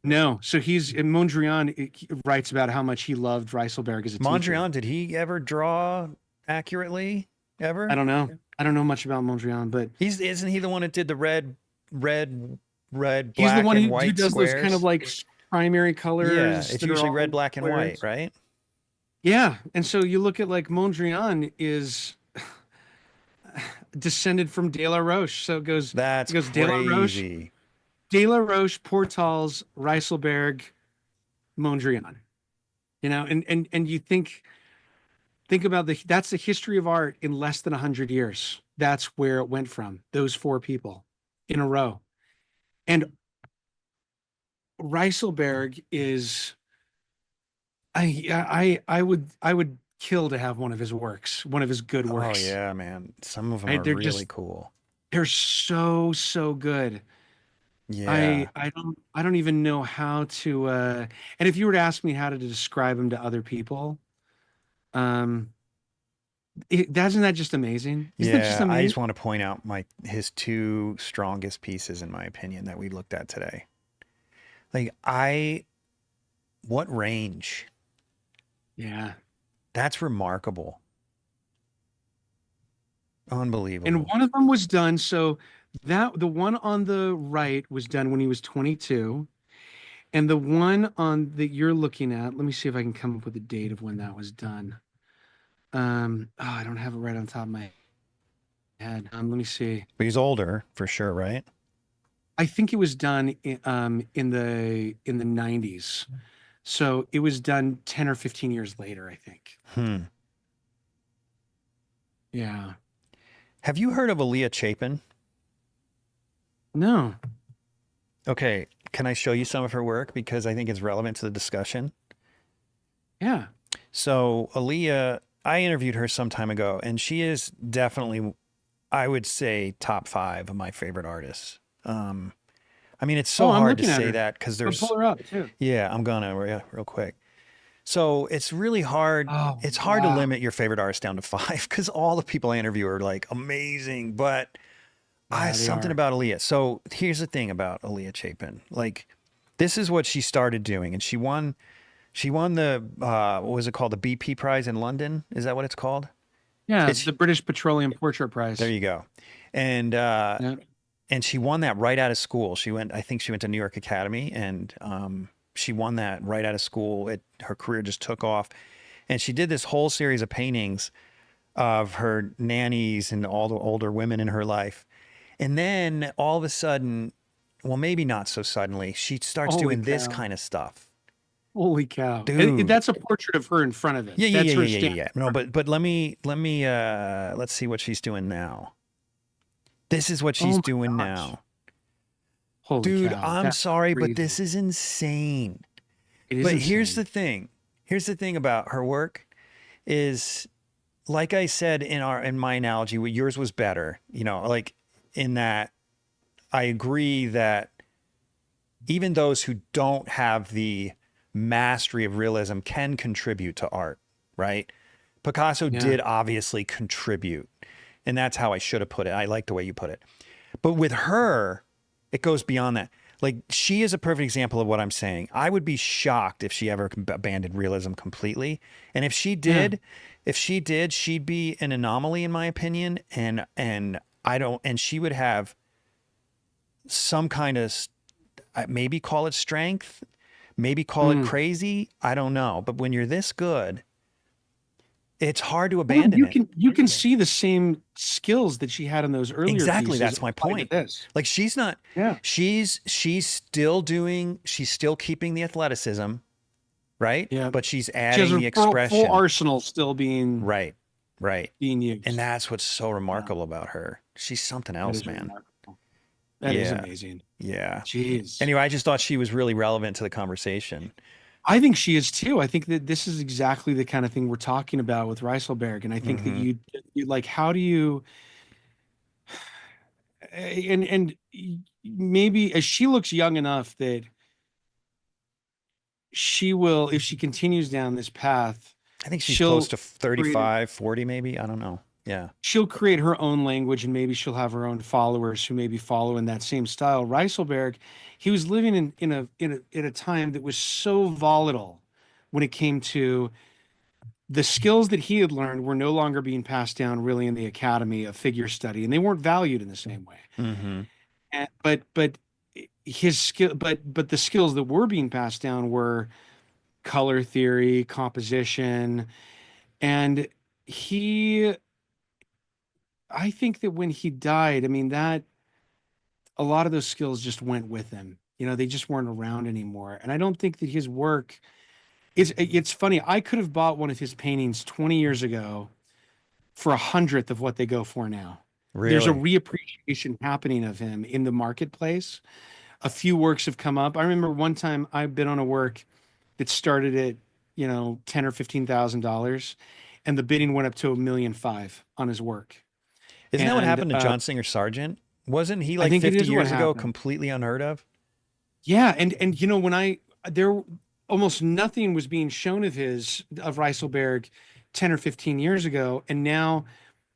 No, so he's in Mondrian. He writes about how much he loved Rysselberghe as a teacher. Mondrian, did he ever draw accurately? Ever? I don't know. I don't know much about Mondrian, but Isn't he the one that did the red, black, he's the one and who white does squares? those kind of like primary colors. Yeah, it's that are usually all red, black, and squares. white, right? Yeah, and so you look at like Mondrian is descended from De La Roche. So That's it goes De La Roche, crazy. De La Roche, Portals, Rysselberghe, Mondrian. You know, and you think about that's the history of art in less than 100 years. That's where it went from, those four people in a row. And Rysselberghe is I would kill to have one of his works, one of his good Oh works. yeah, man. Some of them Right, are they're really just- cool. They're so good. Yeah. I don't even know how to and if you were to ask me how to describe him to other people, isn't that just amazing? Isn't that just Yeah, I amazing? just want to point out his two strongest pieces, in my opinion, that we looked at today. Like what range? Yeah. That's remarkable. Unbelievable. And one of them was done. So the one on the right was done when he was 22. And the one on that you're looking at, let me see if I can come up with the date of when that was done. I don't have it right on top of my head. Let me see. But he's older for sure, right? I think it was done in the 90s. So it was done 10 or 15 years later, I think. Yeah. Have you heard of Aaliyah Chapin? No. Okay, can I show you some of her work because I think it's relevant to the discussion? Yeah. So Aaliyah, I interviewed her some time ago, and she is definitely, I would say, top 5 of my favorite artists. I mean, it's so I'm hard to looking at say her. that because I'll there's, pull her up too. yeah, I'm gonna real quick. So it's really hard. Oh, It's hard to wow. limit your favorite artist down to 5 because all the people I interview are like amazing, but Yeah, they something are. about Aaliyah. So here's the thing about Aaliyah Chapin. Like, this is what she started doing, and she won the what was it called? The BP Prize in London. Is that what it's called? Yeah, It's- the British Petroleum Portrait Prize. There you go. And Yeah. and she won that right out of school. I think she went to New York Academy, and she won that right out of school. Her career just took off, and she did this whole series of paintings of her nannies and all the older women in her life. And then all of a sudden, well, maybe not so suddenly, she starts Holy doing this cow. kind of stuff. Holy cow. Dude. That's a portrait of her in front of it. Yeah. That's her stamp. No, but let me let's see what she's doing now. This is what she's my doing gosh. now. Holy Dude, cow. I'm That's sorry, crazy. but this is insane. It is But here's insane. the thing. Here's the thing about her work is, like I said in my analogy, yours was better, like in that I agree that even those who don't have the mastery of realism can contribute to art, right? Picasso Yeah. did obviously contribute, and that's how I should have put it. I like the way you put it. But with her, it goes beyond that. Like, she is a perfect example of what I'm saying. I would be shocked if she ever abandoned realism completely. And if she did, she'd be an anomaly in my opinion. And she would have some kind of, maybe call it strength, maybe call it crazy. I don't know. But when you're this good, it's hard to abandon it. You can see the same skills that she had in those earlier Exactly, pieces that's my applied to point. This. Like, she's not, Yeah. she's still keeping the athleticism, right? Yeah. But she's She has adding her the expression. full arsenal still being Right. being used. And that's what's so remarkable about her. She's something That else, is man. remarkable. That is Yeah. amazing. Yeah. Jeez. Anyway, I just thought she was really relevant to the conversation. I think she is too. I think that this is exactly the kind of thing we're talking about with Rysselberghe. And I think that you like, how do you, and maybe as she looks young enough that she will, if she continues down this path, I think she's she'll close to create 35, 40 maybe. I don't know. Yeah. she'll create her own language, and maybe she'll have her own followers who maybe follow in that same style. Rysselberghe, he was living in a time that was so volatile when it came to the skills that he had learned were no longer being passed down really in the academy of figure study, and they weren't valued in the same way. Mm-hmm. But his skill, but the skills that were being passed down were color theory, composition, and he, I think that when he died, I mean, that a lot of those skills just went with him. You know, they just weren't around anymore. And I don't think that his work, it's funny. I could have bought one of his paintings 20 years ago for 100th of what they go for now. There's a Really? reappreciation happening of him in the marketplace. A few works have come up. I remember one time I bid on a work that started at, you know, 10 or $15,000, and the bidding went up to $1,500,000 on his work. Isn't that what And happened to John Singer Sargent? Wasn't he I like think it 50 is what years ago happened. completely unheard of? Yeah, and you know, when there almost nothing was being shown of Rysselberghe 10 or 15 years ago, and now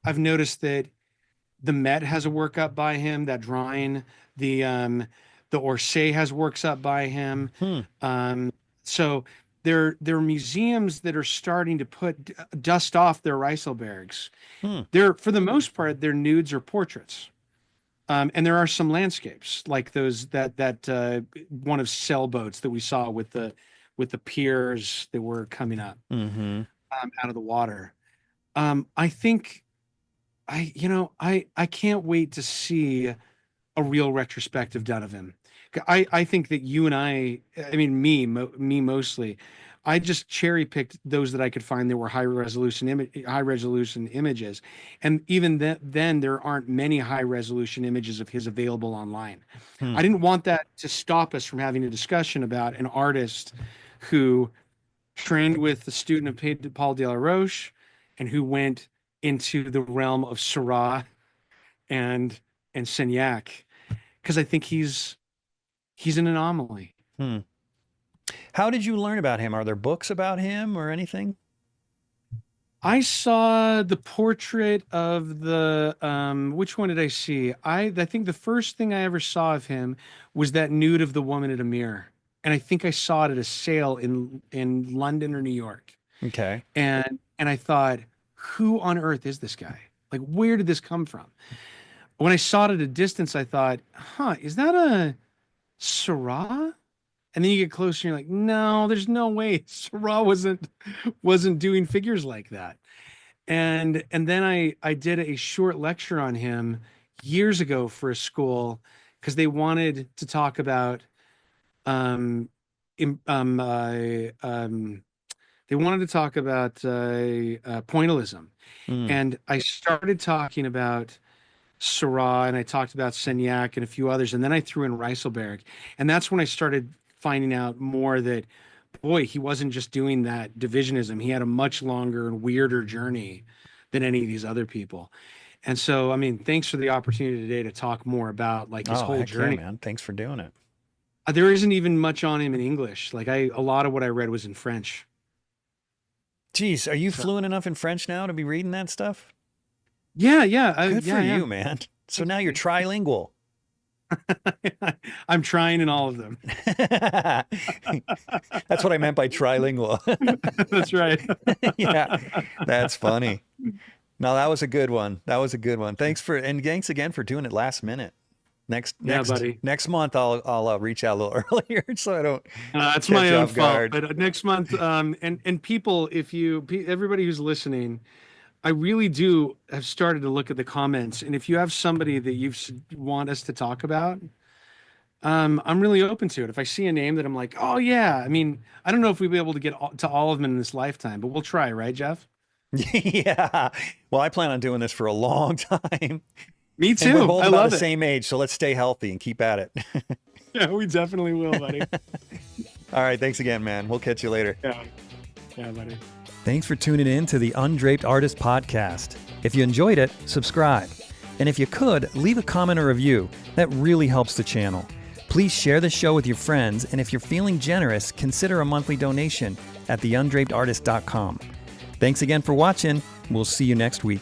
I've noticed that the Met has a work up by him, that drawing, the Orsay has works up by him. Hmm. So there are museums that are starting to dust off their Rysselbergs. Hmm. They're, for the most part, they're nudes or portraits. And there are some landscapes like those that one of sailboats that we saw with the piers that were coming up Mm-hmm. out of the water. I think I can't wait to see a real retrospective done of him. I think that you and I mean, me mostly, I just cherry picked those that I could find that were high resolution images, and even then there aren't many high resolution images of his available online. Hmm. I didn't want that to stop us from having a discussion about an artist who trained with the student of Paul de la Roche, and who went into the realm of Seurat and Signac, because I think he's an anomaly. Hmm. How did you learn about him? Are there books about him or anything? I saw the portrait of the which one did I see? I think the first thing I ever saw of him was that nude of the woman at a mirror. And I think I saw it at a sale in London or New York. Okay. And I thought, who on earth is this guy? Like, where did this come from? When I saw it at a distance, I thought, is that a Seurat? And then you get closer and you're like, no, there's no way Seurat wasn't doing figures like that. And then I did a short lecture on him years ago for a school, because they wanted to talk about pointillism. Hmm. And I started talking about Seurat, and I talked about Signac and a few others, and then I threw in Rysselberghe, and that's when I started finding out more that, boy, he wasn't just doing that divisionism. He had a much longer and weirder journey than any of these other people. And so, I mean, thanks for the opportunity today to talk more about like his whole heck journey. yeah, man. Thanks for doing it. There isn't even much on him in English. Like a lot of what I read was in French. Geez, are you fluent enough in French now to be reading that stuff? Yeah. Good for I you, am. man. So now you're trilingual. I'm trying in all of them. That's what I meant by trilingual. That's right. Yeah, that's funny. No, that was a good one. Thanks thanks again for doing it last minute. Next buddy. Next month I'll reach out a little earlier so I don't. It's catch my you own off fault. guard. But next month, and people, everybody who's listening, I really do have started to look at the comments, and if you have somebody that you want us to talk about, I'm really open to it. If I see a name that I'm like, oh yeah, I mean, I don't know if we'll be able to get to all of them in this lifetime, but we'll try, right, Jeff? Yeah. Well, I plan on doing this for a long time. Me too. And we're both I about love the it. same age, so let's stay healthy and keep at it. Yeah, we definitely will, buddy. All right, thanks again, man. We'll catch you later. Yeah, buddy. Thanks for tuning in to the Undraped Artist Podcast. If you enjoyed it, subscribe. And if you could, leave a comment or review. That really helps the channel. Please share the show with your friends, and if you're feeling generous, consider a monthly donation at theundrapedartist.com. Thanks again for watching. We'll see you next week.